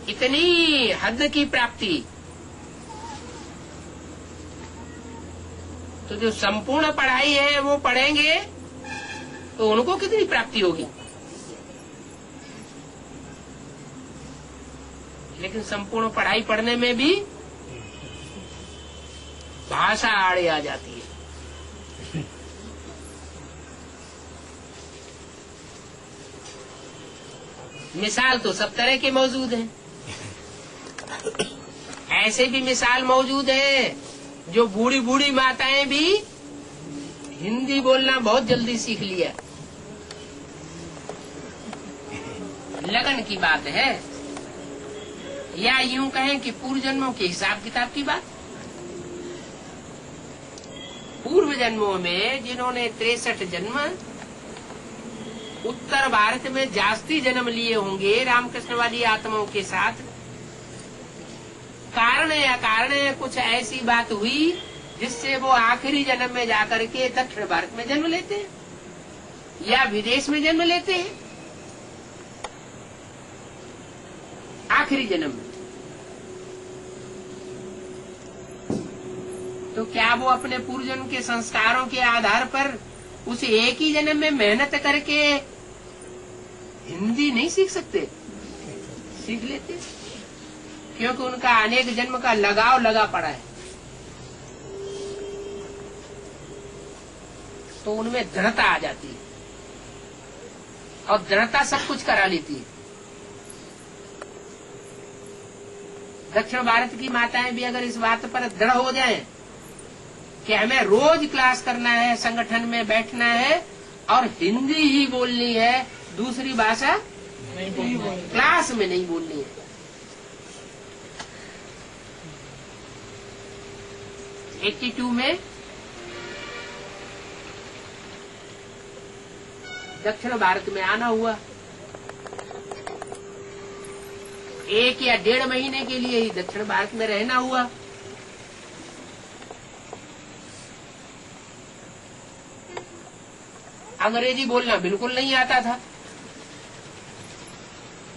इतनी हद की प्राप्ति, तो जो संपूर्ण पढ़ाई है वो पढ़ेंगे तो उनको कितनी प्राप्ति होगी? लेकिन संपूर्ण पढ़ाई पढ़ने में भी भाषा आड़े आ जाती है। मिसाल तो सब तरह के मौजूद हैं। ऐसे भी मिसाल मौजूद है जो बूढ़ी बूढ़ी माताएं भी हिंदी बोलना बहुत जल्दी सीख लिया। लगन की बात है, या यूं कहें कि पूर्व जन्मों के हिसाब किताब की बात। पूर्व जन्मों में जिन्होंने 63 जन्म उत्तर भारत में जास्ती जन्म लिए होंगे रामकृष्ण वाली आत्माओं के साथ, कारण या कारण कुछ ऐसी बात हुई जिससे वो आखिरी जन्म में जाकर के दक्षिण भारत में जन्म लेते हैं या विदेश में जन्म लेते हैं आखिरी जन्म में। तो क्या वो अपने पूर्व जन्म के संस्कारों के आधार पर उस एक ही जन्म में मेहनत करके हिंदी नहीं सीख सकते? सीख लेते, क्योंकि उनका अनेक जन्म का लगाव लगा पड़ा है। तो उनमें दृढ़ता आ जाती है और दृढ़ता सब कुछ करा लेती है। दक्षिण भारत की माताएं भी अगर इस बात पर दृढ़ हो जाएं कि हमें रोज क्लास करना है, संगठन में बैठना है और हिंदी ही बोलनी है, दूसरी भाषा क्लास में नहीं बोलनी है। (82) में दक्षिण भारत में आना हुआ। 1 या 1.5 महीने के लिए ही दक्षिण भारत में रहना हुआ। अंग्रेजी बोलना बिल्कुल नहीं आता था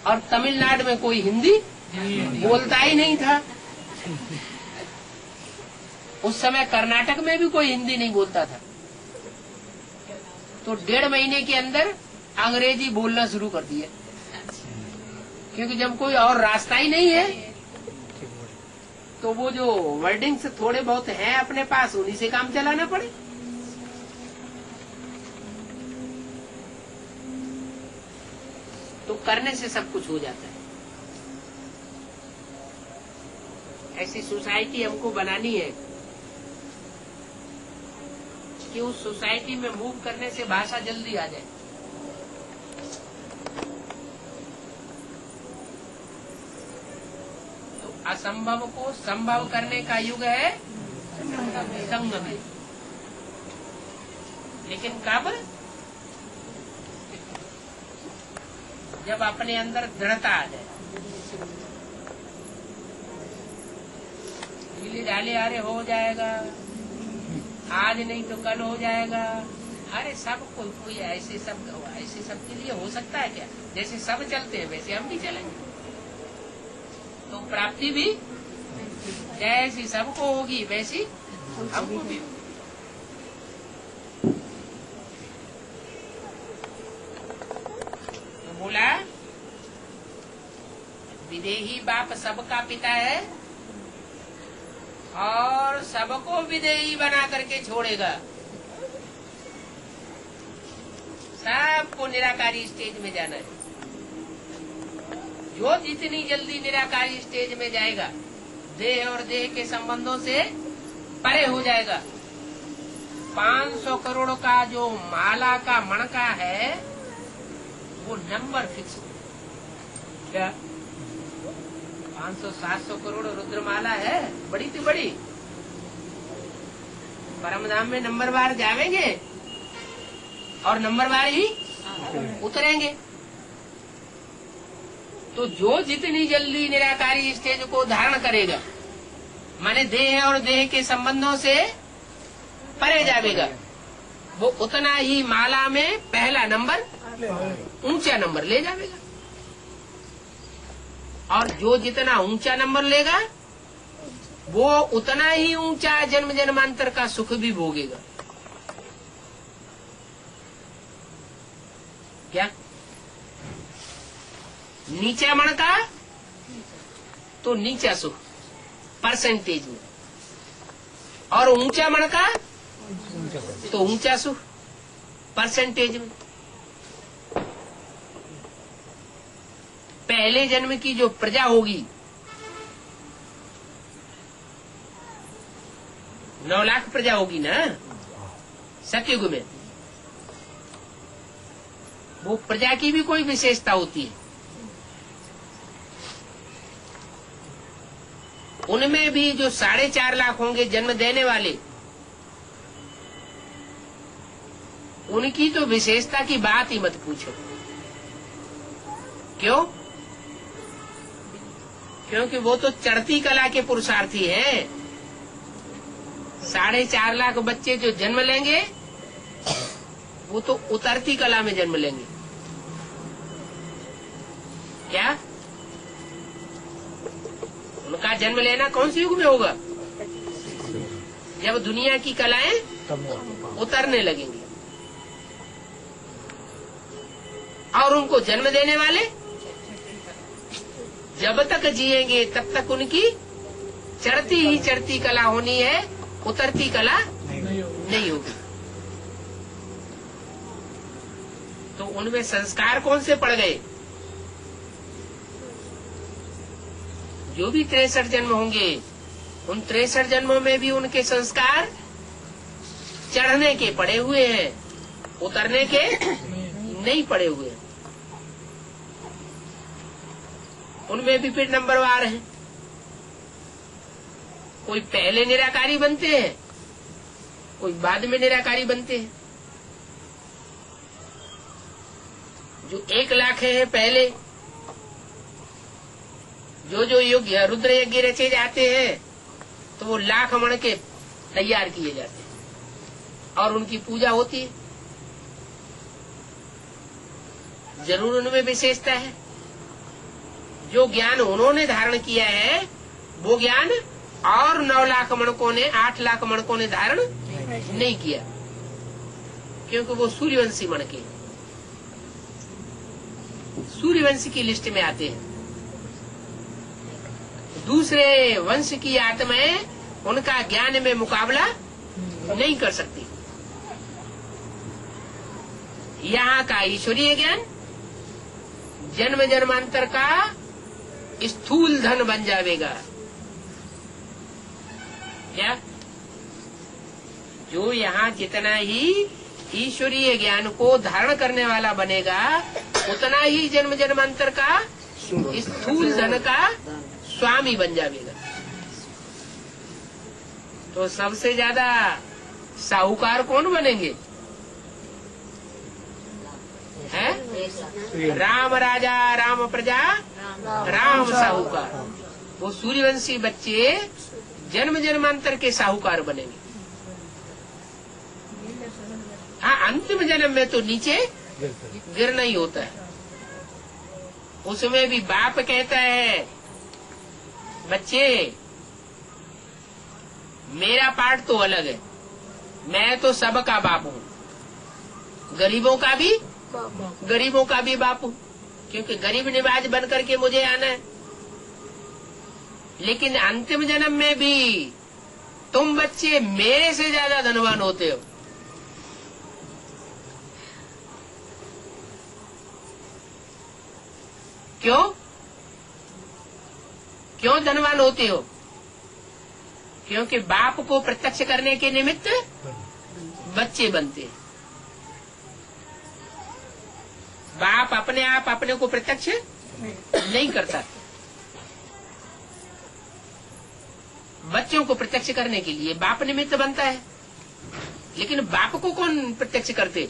और तमिलनाडु में कोई हिंदी बोलता ही नहीं था। उस समय कर्नाटक में भी कोई हिंदी नहीं बोलता था। तो 1.5 महीने के अंदर अंग्रेजी बोलना शुरू कर दिया, क्योंकि जब कोई और रास्ता ही नहीं है तो वो जो वर्डिंग्स थोड़े बहुत हैं अपने पास, उन्हीं से काम चलाना पड़े। तो करने से सब कुछ हो जाता है। ऐसी सोसाइटी हमको बनानी है कि उस सोसाइटी में मूव करने से भाषा जल्दी आ जाए। तो असंभव को संभव करने का युग है संगम। लेकिन कब? जब अपने अंदर दृढ़ता आ जाए। ढीले ढाले अरे हो जाएगा, आज नहीं तो कल हो जाएगा। अरे सब कोई ऐसे सब के लिए हो सकता है क्या? जैसे सब चलते हैं वैसे हम भी चलेंगे, तो प्राप्ति भी जैसी सबको होगी वैसी हमको भी होगी। तो बोला विदेही बाप सबका पिता है और सबको विदेही बना करके छोड़ेगा। सबको निराकारी स्टेज में जाना है। जो जितनी जल्दी निराकारी स्टेज में जाएगा, देह और देह के संबंधों से परे हो जाएगा। 500 करोड़ का जो माला का मणका है वो नंबर फिक्स हो। क्या 500-700 करोड़ रुद्रमाला है, बड़ी तो बड़ी। परमधाम में नंबरवार जावेंगे और नंबरवार ही उतरेंगे। तो जो जितनी जल्दी निराकारी स्टेज को धारण करेगा, माने देह और देह के संबंधों से परे जावेगा, वो उतना ही माला में पहला नंबर, ऊंचा नंबर ले जावेगा। और जो जितना ऊंचा नंबर लेगा वो उतना ही ऊंचा जन्म जन्मांतर का सुख भी भोगेगा। क्या नीचा मणका तो नीचा सुख परसेंटेज में, और ऊंचा मन का तो ऊंचा सुख परसेंटेज में। पहले जन्म की जो प्रजा होगी 9 लाख प्रजा होगी ना सतयुग में, वो प्रजा की भी कोई विशेषता होती है। उनमें भी जो 4.5 लाख होंगे जन्म देने वाले, उनकी तो विशेषता की बात ही मत पूछो। क्यों? क्योंकि वो तो चढ़ती कला के पुरुषार्थी हैं। 4.5 लाख बच्चे जो जन्म लेंगे वो तो उतरती कला में जन्म लेंगे। क्या उनका जन्म लेना कौन से युग में होगा? जब दुनिया की कलाएं उतरने लगेंगी। और उनको जन्म देने वाले जब तक जिएंगे तब तक उनकी चढ़ती ही चढ़ती कला होनी है, उतरती कला नहीं होगी। तो उनमें संस्कार कौन से पड़ गए? जो भी 63 जन्म होंगे, उन 63 जन्मों में भी उनके संस्कार चढ़ने के पड़े हुए हैं, उतरने के नहीं पड़े हुए हैं। उनमें भी फिर नंबरवार है। कोई पहले निराकारी बनते हैं, कोई बाद में निराकारी बनते हैं। जो 1 लाख है पहले, जो यज्ञ रुद्र यज्ञ रचे जाते हैं तो वो लाख मण के तैयार किए जाते हैं और उनकी पूजा होती है। जरूर उनमें विशेषता है। जो ज्ञान उन्होंने धारण किया है वो ज्ञान और 9 लाख मणकों ने, 8 लाख मणकों ने धारण नहीं किया, क्योंकि वो सूर्यवंशी मणके सूर्यवंश की लिस्ट में आते हैं। दूसरे वंश की आत्माएं उनका ज्ञान में मुकाबला नहीं कर सकती। यहाँ का ईश्वरीय ज्ञान जन्म जन्मांतर का स्थूल धन बन जाएगा। क्या? जो यहाँ जितना ही ईश्वरीय ज्ञान को धारण करने वाला बनेगा, उतना ही जन्म जन्मांतर का स्थूल धन का स्वामी बन जाएगा। तो सबसे ज्यादा साहूकार कौन बनेंगे? है? राम राजा राम प्रजा राम साहूकार। वो सूर्यवंशी बच्चे जन्म जन्मांतर के साहूकार बनेंगे। हाँ, अंतिम जन्म में तो नीचे गिरना ही होता है। उसमें भी बाप कहता है, बच्चे मेरा पार्ट तो अलग है, मैं तो सबका बाप हूँ, गरीबों का भी बाप हूँ, क्योंकि गरीब निवाज बन करके मुझे आना है। लेकिन अंतिम जन्म में भी तुम बच्चे मेरे से ज्यादा धनवान होते हो। क्यों धनवान होते हो? क्योंकि बाप को प्रत्यक्ष करने के निमित्त बच्चे बनते हैं। बाप अपने आप अपने को प्रत्यक्ष नहीं करता, बच्चों को प्रत्यक्ष करने के लिए बाप निमित्त बनता है। लेकिन बाप को कौन प्रत्यक्ष करते?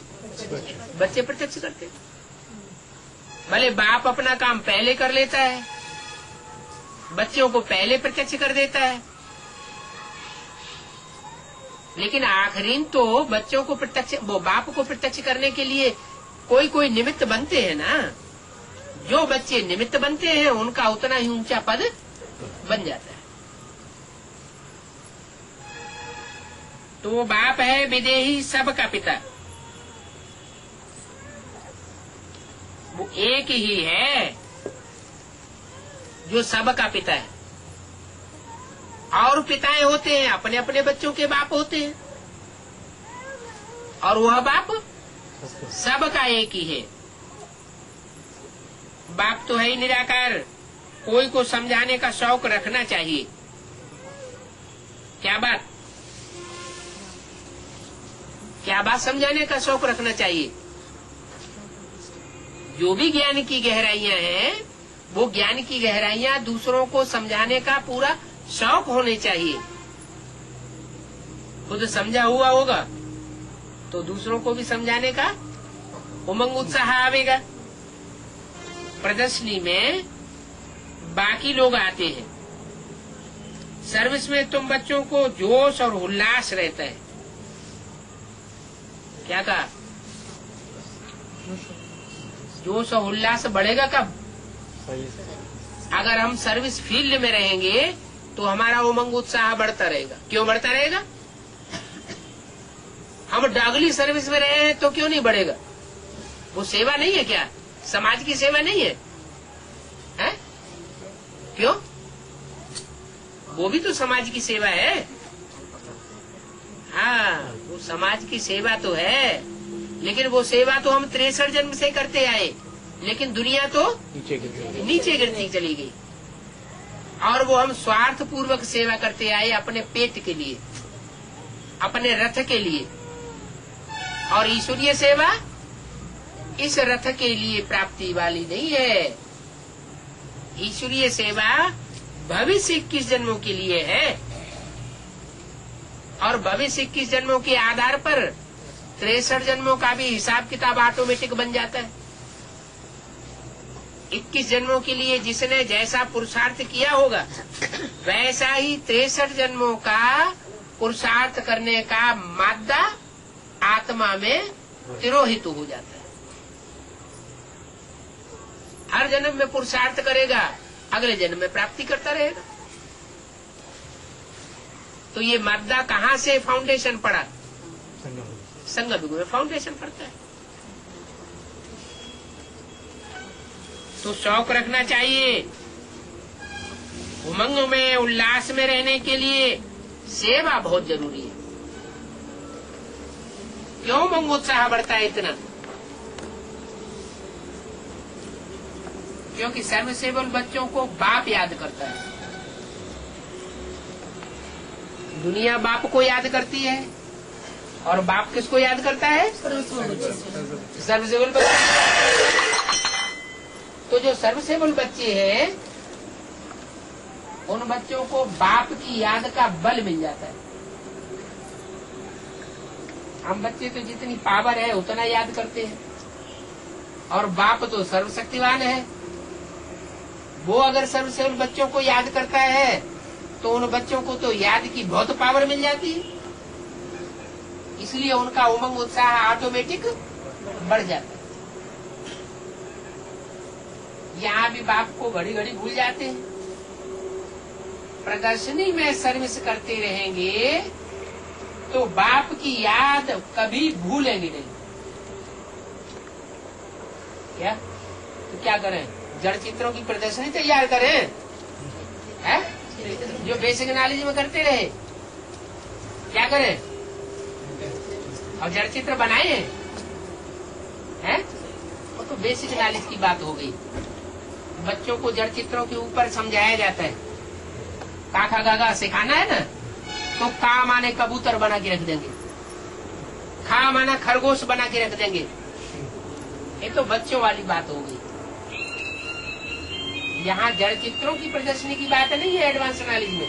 बच्चे प्रत्यक्ष करते। भले बाप अपना काम पहले कर लेता है, बच्चों को पहले प्रत्यक्ष कर देता है, लेकिन आखिरीन तो बच्चों को प्रत्यक्ष, वो बाप को प्रत्यक्ष करने के लिए कोई निमित्त बनते हैं ना। जो बच्चे निमित्त बनते हैं उनका उतना ही ऊंचा पद बन जाता है। तो वो बाप है विदेही सबका पिता, वो एक ही है जो सबका पिता है। और पिताएं होते हैं, अपने अपने बच्चों के बाप होते हैं, और वह बाप सबका एक ही है। बाप तो है ही निराकार। कोई को समझाने का शौक रखना चाहिए। क्या बात समझाने का शौक रखना चाहिए। जो भी ज्ञान की गहराइयां हैं, वो ज्ञान की गहराइयां दूसरों को समझाने का पूरा शौक होने चाहिए। खुद समझा हुआ होगा तो दूसरों को भी समझाने का उमंग उत्साह आवेगा। प्रदर्शनी में बाकी लोग आते हैं, सर्विस में तुम बच्चों को जोश और उल्लास रहता है। क्या कहा? जोश और उल्लास बढ़ेगा कब? अगर हम सर्विस फील्ड में रहेंगे तो हमारा उमंग उत्साह बढ़ता रहेगा। क्यों बढ़ता रहेगा? हम डागली सर्विस में रहे हैं तो क्यों नहीं बढ़ेगा? वो सेवा नहीं है क्या? समाज की सेवा नहीं है? हैं? क्यों? वो भी तो समाज की सेवा है। हाँ, वो समाज की सेवा तो है, लेकिन वो सेवा तो हम 63 जन्म से करते आए, लेकिन दुनिया तो नीचे गिरती चली गई। और वो हम स्वार्थ पूर्वक सेवा करते आए, अपने पेट के लिए, अपने रथ के लिए। और ईश्वरीय सेवा इस रथ के लिए प्राप्ति वाली नहीं है। ईश्वरीय सेवा भविष्य 21 जन्मों के लिए है, और भविष्य 21 जन्मों के आधार पर 63 जन्मों का भी हिसाब किताब ऑटोमेटिक बन जाता है। 21 जन्मों के लिए जिसने जैसा पुरुषार्थ किया होगा, वैसा ही 63 जन्मों का पुरुषार्थ करने का मादा आत्मा में तिरोहित हो जाता है। हर जन्म में पुरुषार्थ करेगा, अगले जन्म में प्राप्ति करता रहेगा। तो ये मादा कहाँ से फाउंडेशन पड़ा? संगम में फाउंडेशन पड़ता है। तो शौक रखना चाहिए। उमंग में, उल्लास में रहने के लिए सेवा बहुत जरूरी है। क्यों उमंग उत्साह बढ़ता है इतना? क्योंकि सर्विसेबल बच्चों को बाप याद करता है। दुनिया बाप को याद करती है, और बाप किसको याद करता है? सर्विसेबल बच्चे। तो जो सर्विसेबल बच्चे हैं, उन बच्चों को बाप की याद का बल मिल जाता है। हम बच्चे तो जितनी पावर है उतना याद करते हैं, और बाप तो सर्वशक्तिवान है। वो अगर सर्वसेवल बच्चों को याद करता है तो उन बच्चों को तो याद की बहुत पावर मिल जाती है, इसलिए उनका उमंग उत्साह ऑटोमेटिक बढ़ जाता है। यहाँ भी बाप को घड़ी घड़ी भूल जाते हैं। प्रदर्शनी में सर्विस करते रहेंगे तो बाप की याद कभी भूलेंगे नहीं। क्या? तो क्या करें? जड़ चित्रों की प्रदर्शनी तैयार करें, है? जो बेसिक नॉलेज में करते रहे। क्या करें? और जड़ चित्र बनाए हैं? वो तो बेसिक नॉलेज की बात हो गई। बच्चों को जड़ चित्रों के ऊपर समझाया जाता है। काका गागा सिखाना है ना, तो का माने कबूतर बना के रख देंगे, खा माना खरगोश बना के रख देंगे। ये तो बच्चों वाली बात हो गई। यहाँ जड़ चित्रों की प्रदर्शनी की बात नहीं है। एडवांस नॉलेज में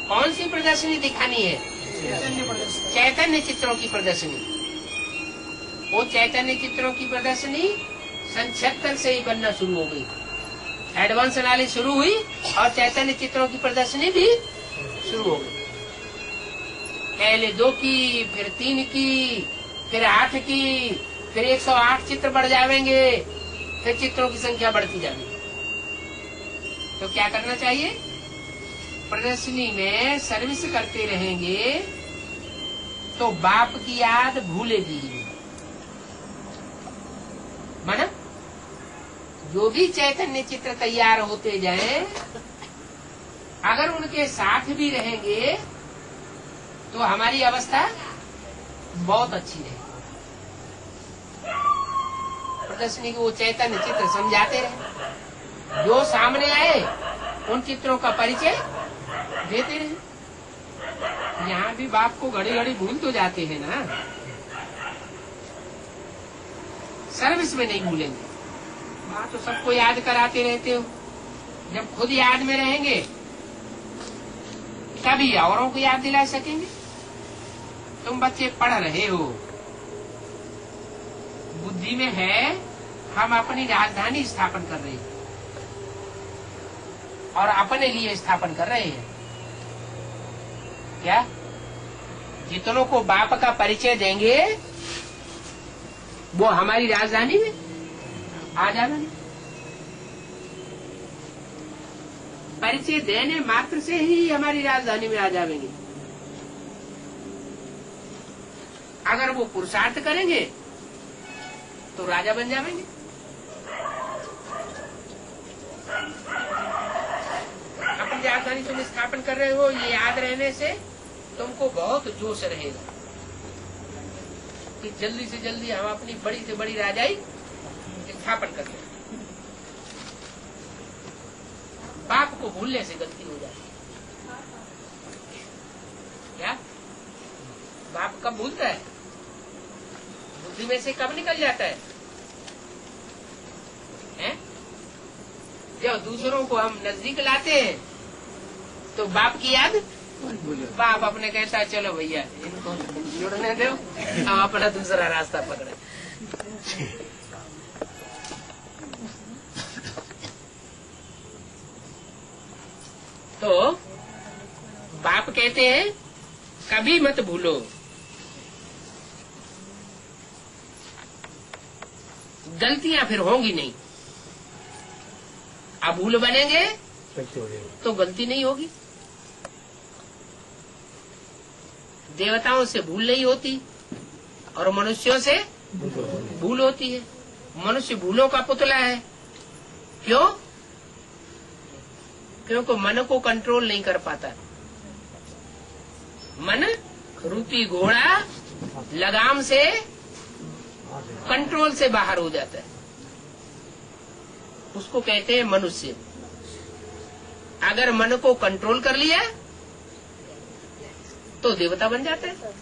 कौन सी प्रदर्शनी दिखानी है? चैतन्य चित्रों की प्रदर्शनी। वो चैतन्य चित्रों की प्रदर्शनी 76 से ही बनना शुरू हो गई। एडवांस नॉलेज शुरू हुई और चैतन्य चित्रों की प्रदर्शनी भी शुरू हो गई। पहले 2 की, फिर 3 की, फिर 8 की, फिर 108 चित्र बढ़ जाएंगे, फिर चित्रों की संख्या बढ़ती जाएगी। तो क्या करना चाहिए? प्रदर्शनी में सर्विस करते रहेंगे तो बाप की याद भूलेगी ही नहीं। माना जो भी चैतन्य चित्र तैयार होते जाए अगर उनके साथ भी रहेंगे तो हमारी अवस्था बहुत अच्छी रहेगी। प्रदर्शनी को वो चैतन्य चित्र समझाते रहे, जो सामने आए उन चित्रों का परिचय देते रहे। यहाँ भी बाप को घड़ी घड़ी भूल तो जाते हैं ना, सर्विस में नहीं भूलेंगे। वहाँ तो सबको याद कराते रहते हो। जब खुद याद में रहेंगे तभी औरों को याद दिला सकेंगे। तुम बच्चे पढ़ रहे हो, बुद्धि में है हम अपनी राजधानी स्थापन कर रहे हैं और अपने लिए स्थापन कर रहे हैं। क्या जितनों को बाप का परिचय देंगे वो हमारी राजधानी में आ जाएंगे। परिचय देने मात्र से ही हमारी राजधानी में आ जाएंगे। अगर वो पुरुषार्थ करेंगे तो राजा बन जाएंगे। अपनी राजधानी तुम स्थापन कर रहे हो, ये याद रहने से तुमको बहुत जोश रहेगा कि जल्दी से जल्दी हम अपनी बड़ी से बड़ी राजाई स्थापन कर लें। बाप को भूलने से गलती हो जाती है। क्या बाप कब भूलता है? बुद्धि में से कब निकल जाता है? हैं? जब दूसरों को हम नजदीक लाते हैं तो बाप की याद, बाप अपने कहता है चलो भैया इनको जुड़ने दो, हम अपना दूसरा रास्ता पकड़े। तो बाप कहते हैं कभी मत भूलो। गलतियां फिर होंगी नहीं। अभूल बनेंगे तो गलती नहीं होगी। देवताओं से भूल नहीं होती और मनुष्यों से भूल होती है। मनुष्य भूलों का पुतला है। क्यों? क्योंकि मन को कंट्रोल नहीं कर पाता। मन रूपी घोड़ा लगाम से कंट्रोल से बाहर हो जाता है, उसको कहते हैं मनुष्य। अगर मन को कंट्रोल कर लिया तो देवता बन जाता है।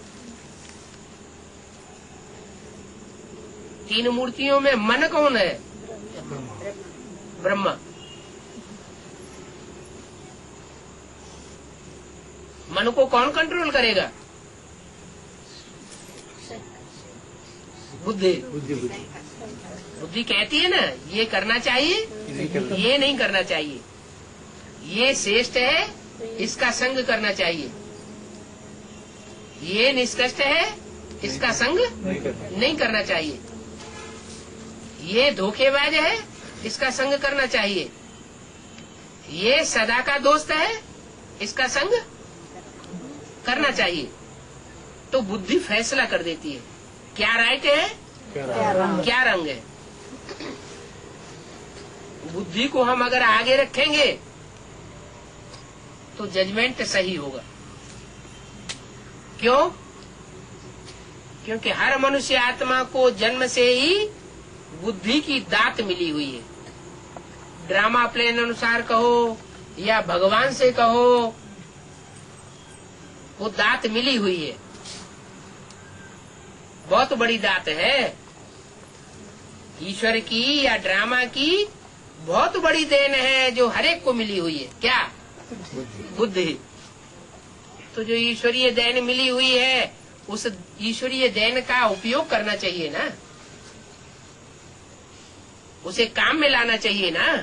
तीन मूर्तियों में मन कौन है? ब्रह्मा। मन को कौन कंट्रोल करेगा? बुद्धि। बुद्धि कहती है ना ये करना चाहिए, ये नहीं करना चाहिए, ये श्रेष्ठ है, इसका संग करना चाहिए, ये निष्कष्ट है, इसका संग नहीं करना चाहिए, ये धोखेबाज है, इसका संग करना चाहिए, ये सदा का दोस्त है, इसका संग करना चाहिए। तो बुद्धि फैसला कर देती है क्या राइट है, क्या रंग है। बुद्धि को हम अगर आगे रखेंगे तो जजमेंट सही होगा। क्यों? क्योंकि हर मनुष्य आत्मा को जन्म से ही बुद्धि की दात मिली हुई है। ड्रामा प्लेन अनुसार कहो या भगवान से कहो, वो दात मिली हुई है। बहुत बड़ी दात है। ईश्वर की या ड्रामा की बहुत बड़ी देन है जो हरेक को मिली हुई है। क्या? बुद्धि। तो जो ईश्वरीय देन मिली हुई है उस ईश्वरीय देन का उपयोग करना चाहिए ना, उसे काम में लाना चाहिए ना।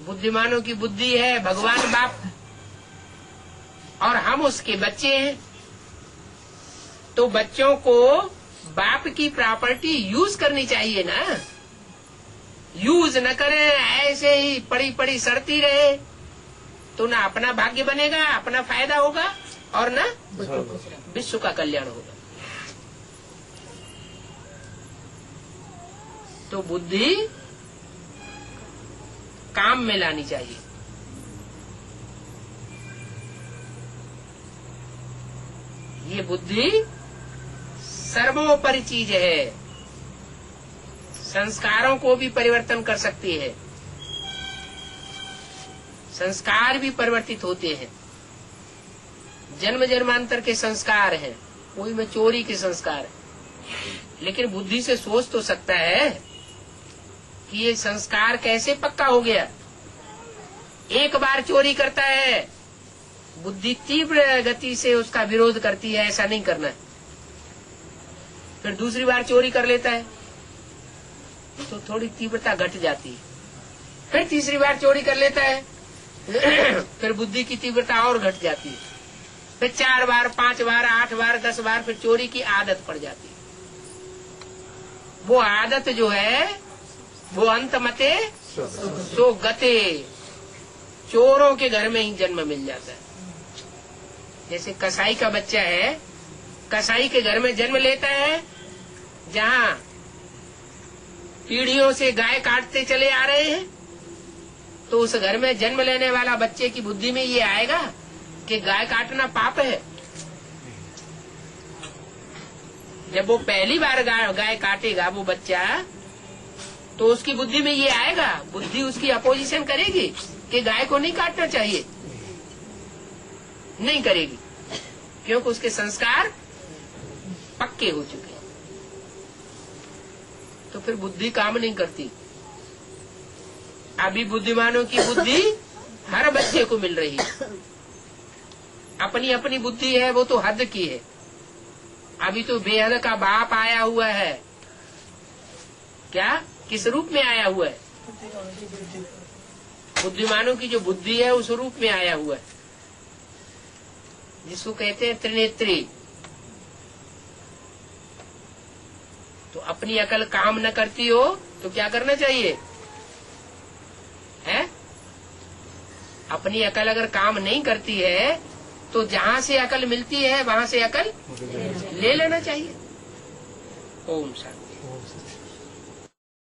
बुद्धिमानों की बुद्धि है भगवान बाप और हम उसके बच्चे हैं। तो बच्चों को बाप की प्रॉपर्टी यूज करनी चाहिए ना। यूज न करें, ऐसे ही पड़ी पड़ी सड़ती रहे तो ना अपना भाग्य बनेगा, अपना फायदा होगा और ना विश्व का कल्याण होगा। तो बुद्धि काम में लानी चाहिए। ये बुद्धि सर्वोपरि चीज है, संस्कारों को भी परिवर्तन कर सकती है। संस्कार भी परिवर्तित होते हैं, जन्म जन्मांतर के संस्कार हैं, कोई में चोरी के संस्कार है, लेकिन बुद्धि से सोच तो सकता है कि ये संस्कार कैसे पक्का हो गया। एक बार चोरी करता है, बुद्धि तीव्र गति से उसका विरोध करती है, ऐसा नहीं करना है। फिर दूसरी बार चोरी कर लेता है तो थोड़ी तीव्रता घट जाती है। फिर तीसरी बार चोरी कर लेता है फिर बुद्धि की तीव्रता और घट जाती है। फिर 4 बार, 5 बार, 8 बार, 10 बार फिर चोरी की आदत पड़ जाती है। वो आदत जो है वो अंत मते सो गते, चोरों के घर में ही जन्म मिल जाता है। जैसे कसाई का बच्चा है, कसाई के घर में जन्म लेता है, जहाँ पीढ़ियों से गाय काटते चले आ रहे हैं, तो उस घर में जन्म लेने वाला बच्चे की बुद्धि में ये आएगा कि गाय काटना पाप है। जब वो पहली बार गाय काटेगा वो बच्चा, तो उसकी बुद्धि में ये आएगा, बुद्धि उसकी अपोजिशन करेगी कि गाय को नहीं काटना चाहिए, नहीं करेगी, क्योंकि उसके संस्कार पक्के हो चुके हैं। तो फिर बुद्धि काम नहीं करती। अभी बुद्धिमानों की बुद्धि हर बच्चे को मिल रही है, अपनी अपनी बुद्धि है, वो तो हद की है। अभी तो बेहद का बाप आया हुआ है, क्या किस रूप में आया हुआ है? बुद्धिमानों की जो बुद्धि है उस रूप में आया हुआ है, जिसको कहते हैं त्रिनेत्री। तो अपनी अकल काम न करती हो तो क्या करना चाहिए है? अपनी अकल अगर काम नहीं करती है तो जहाँ से अकल मिलती है वहाँ से अकल ले लेना चाहिए। ओम शांति।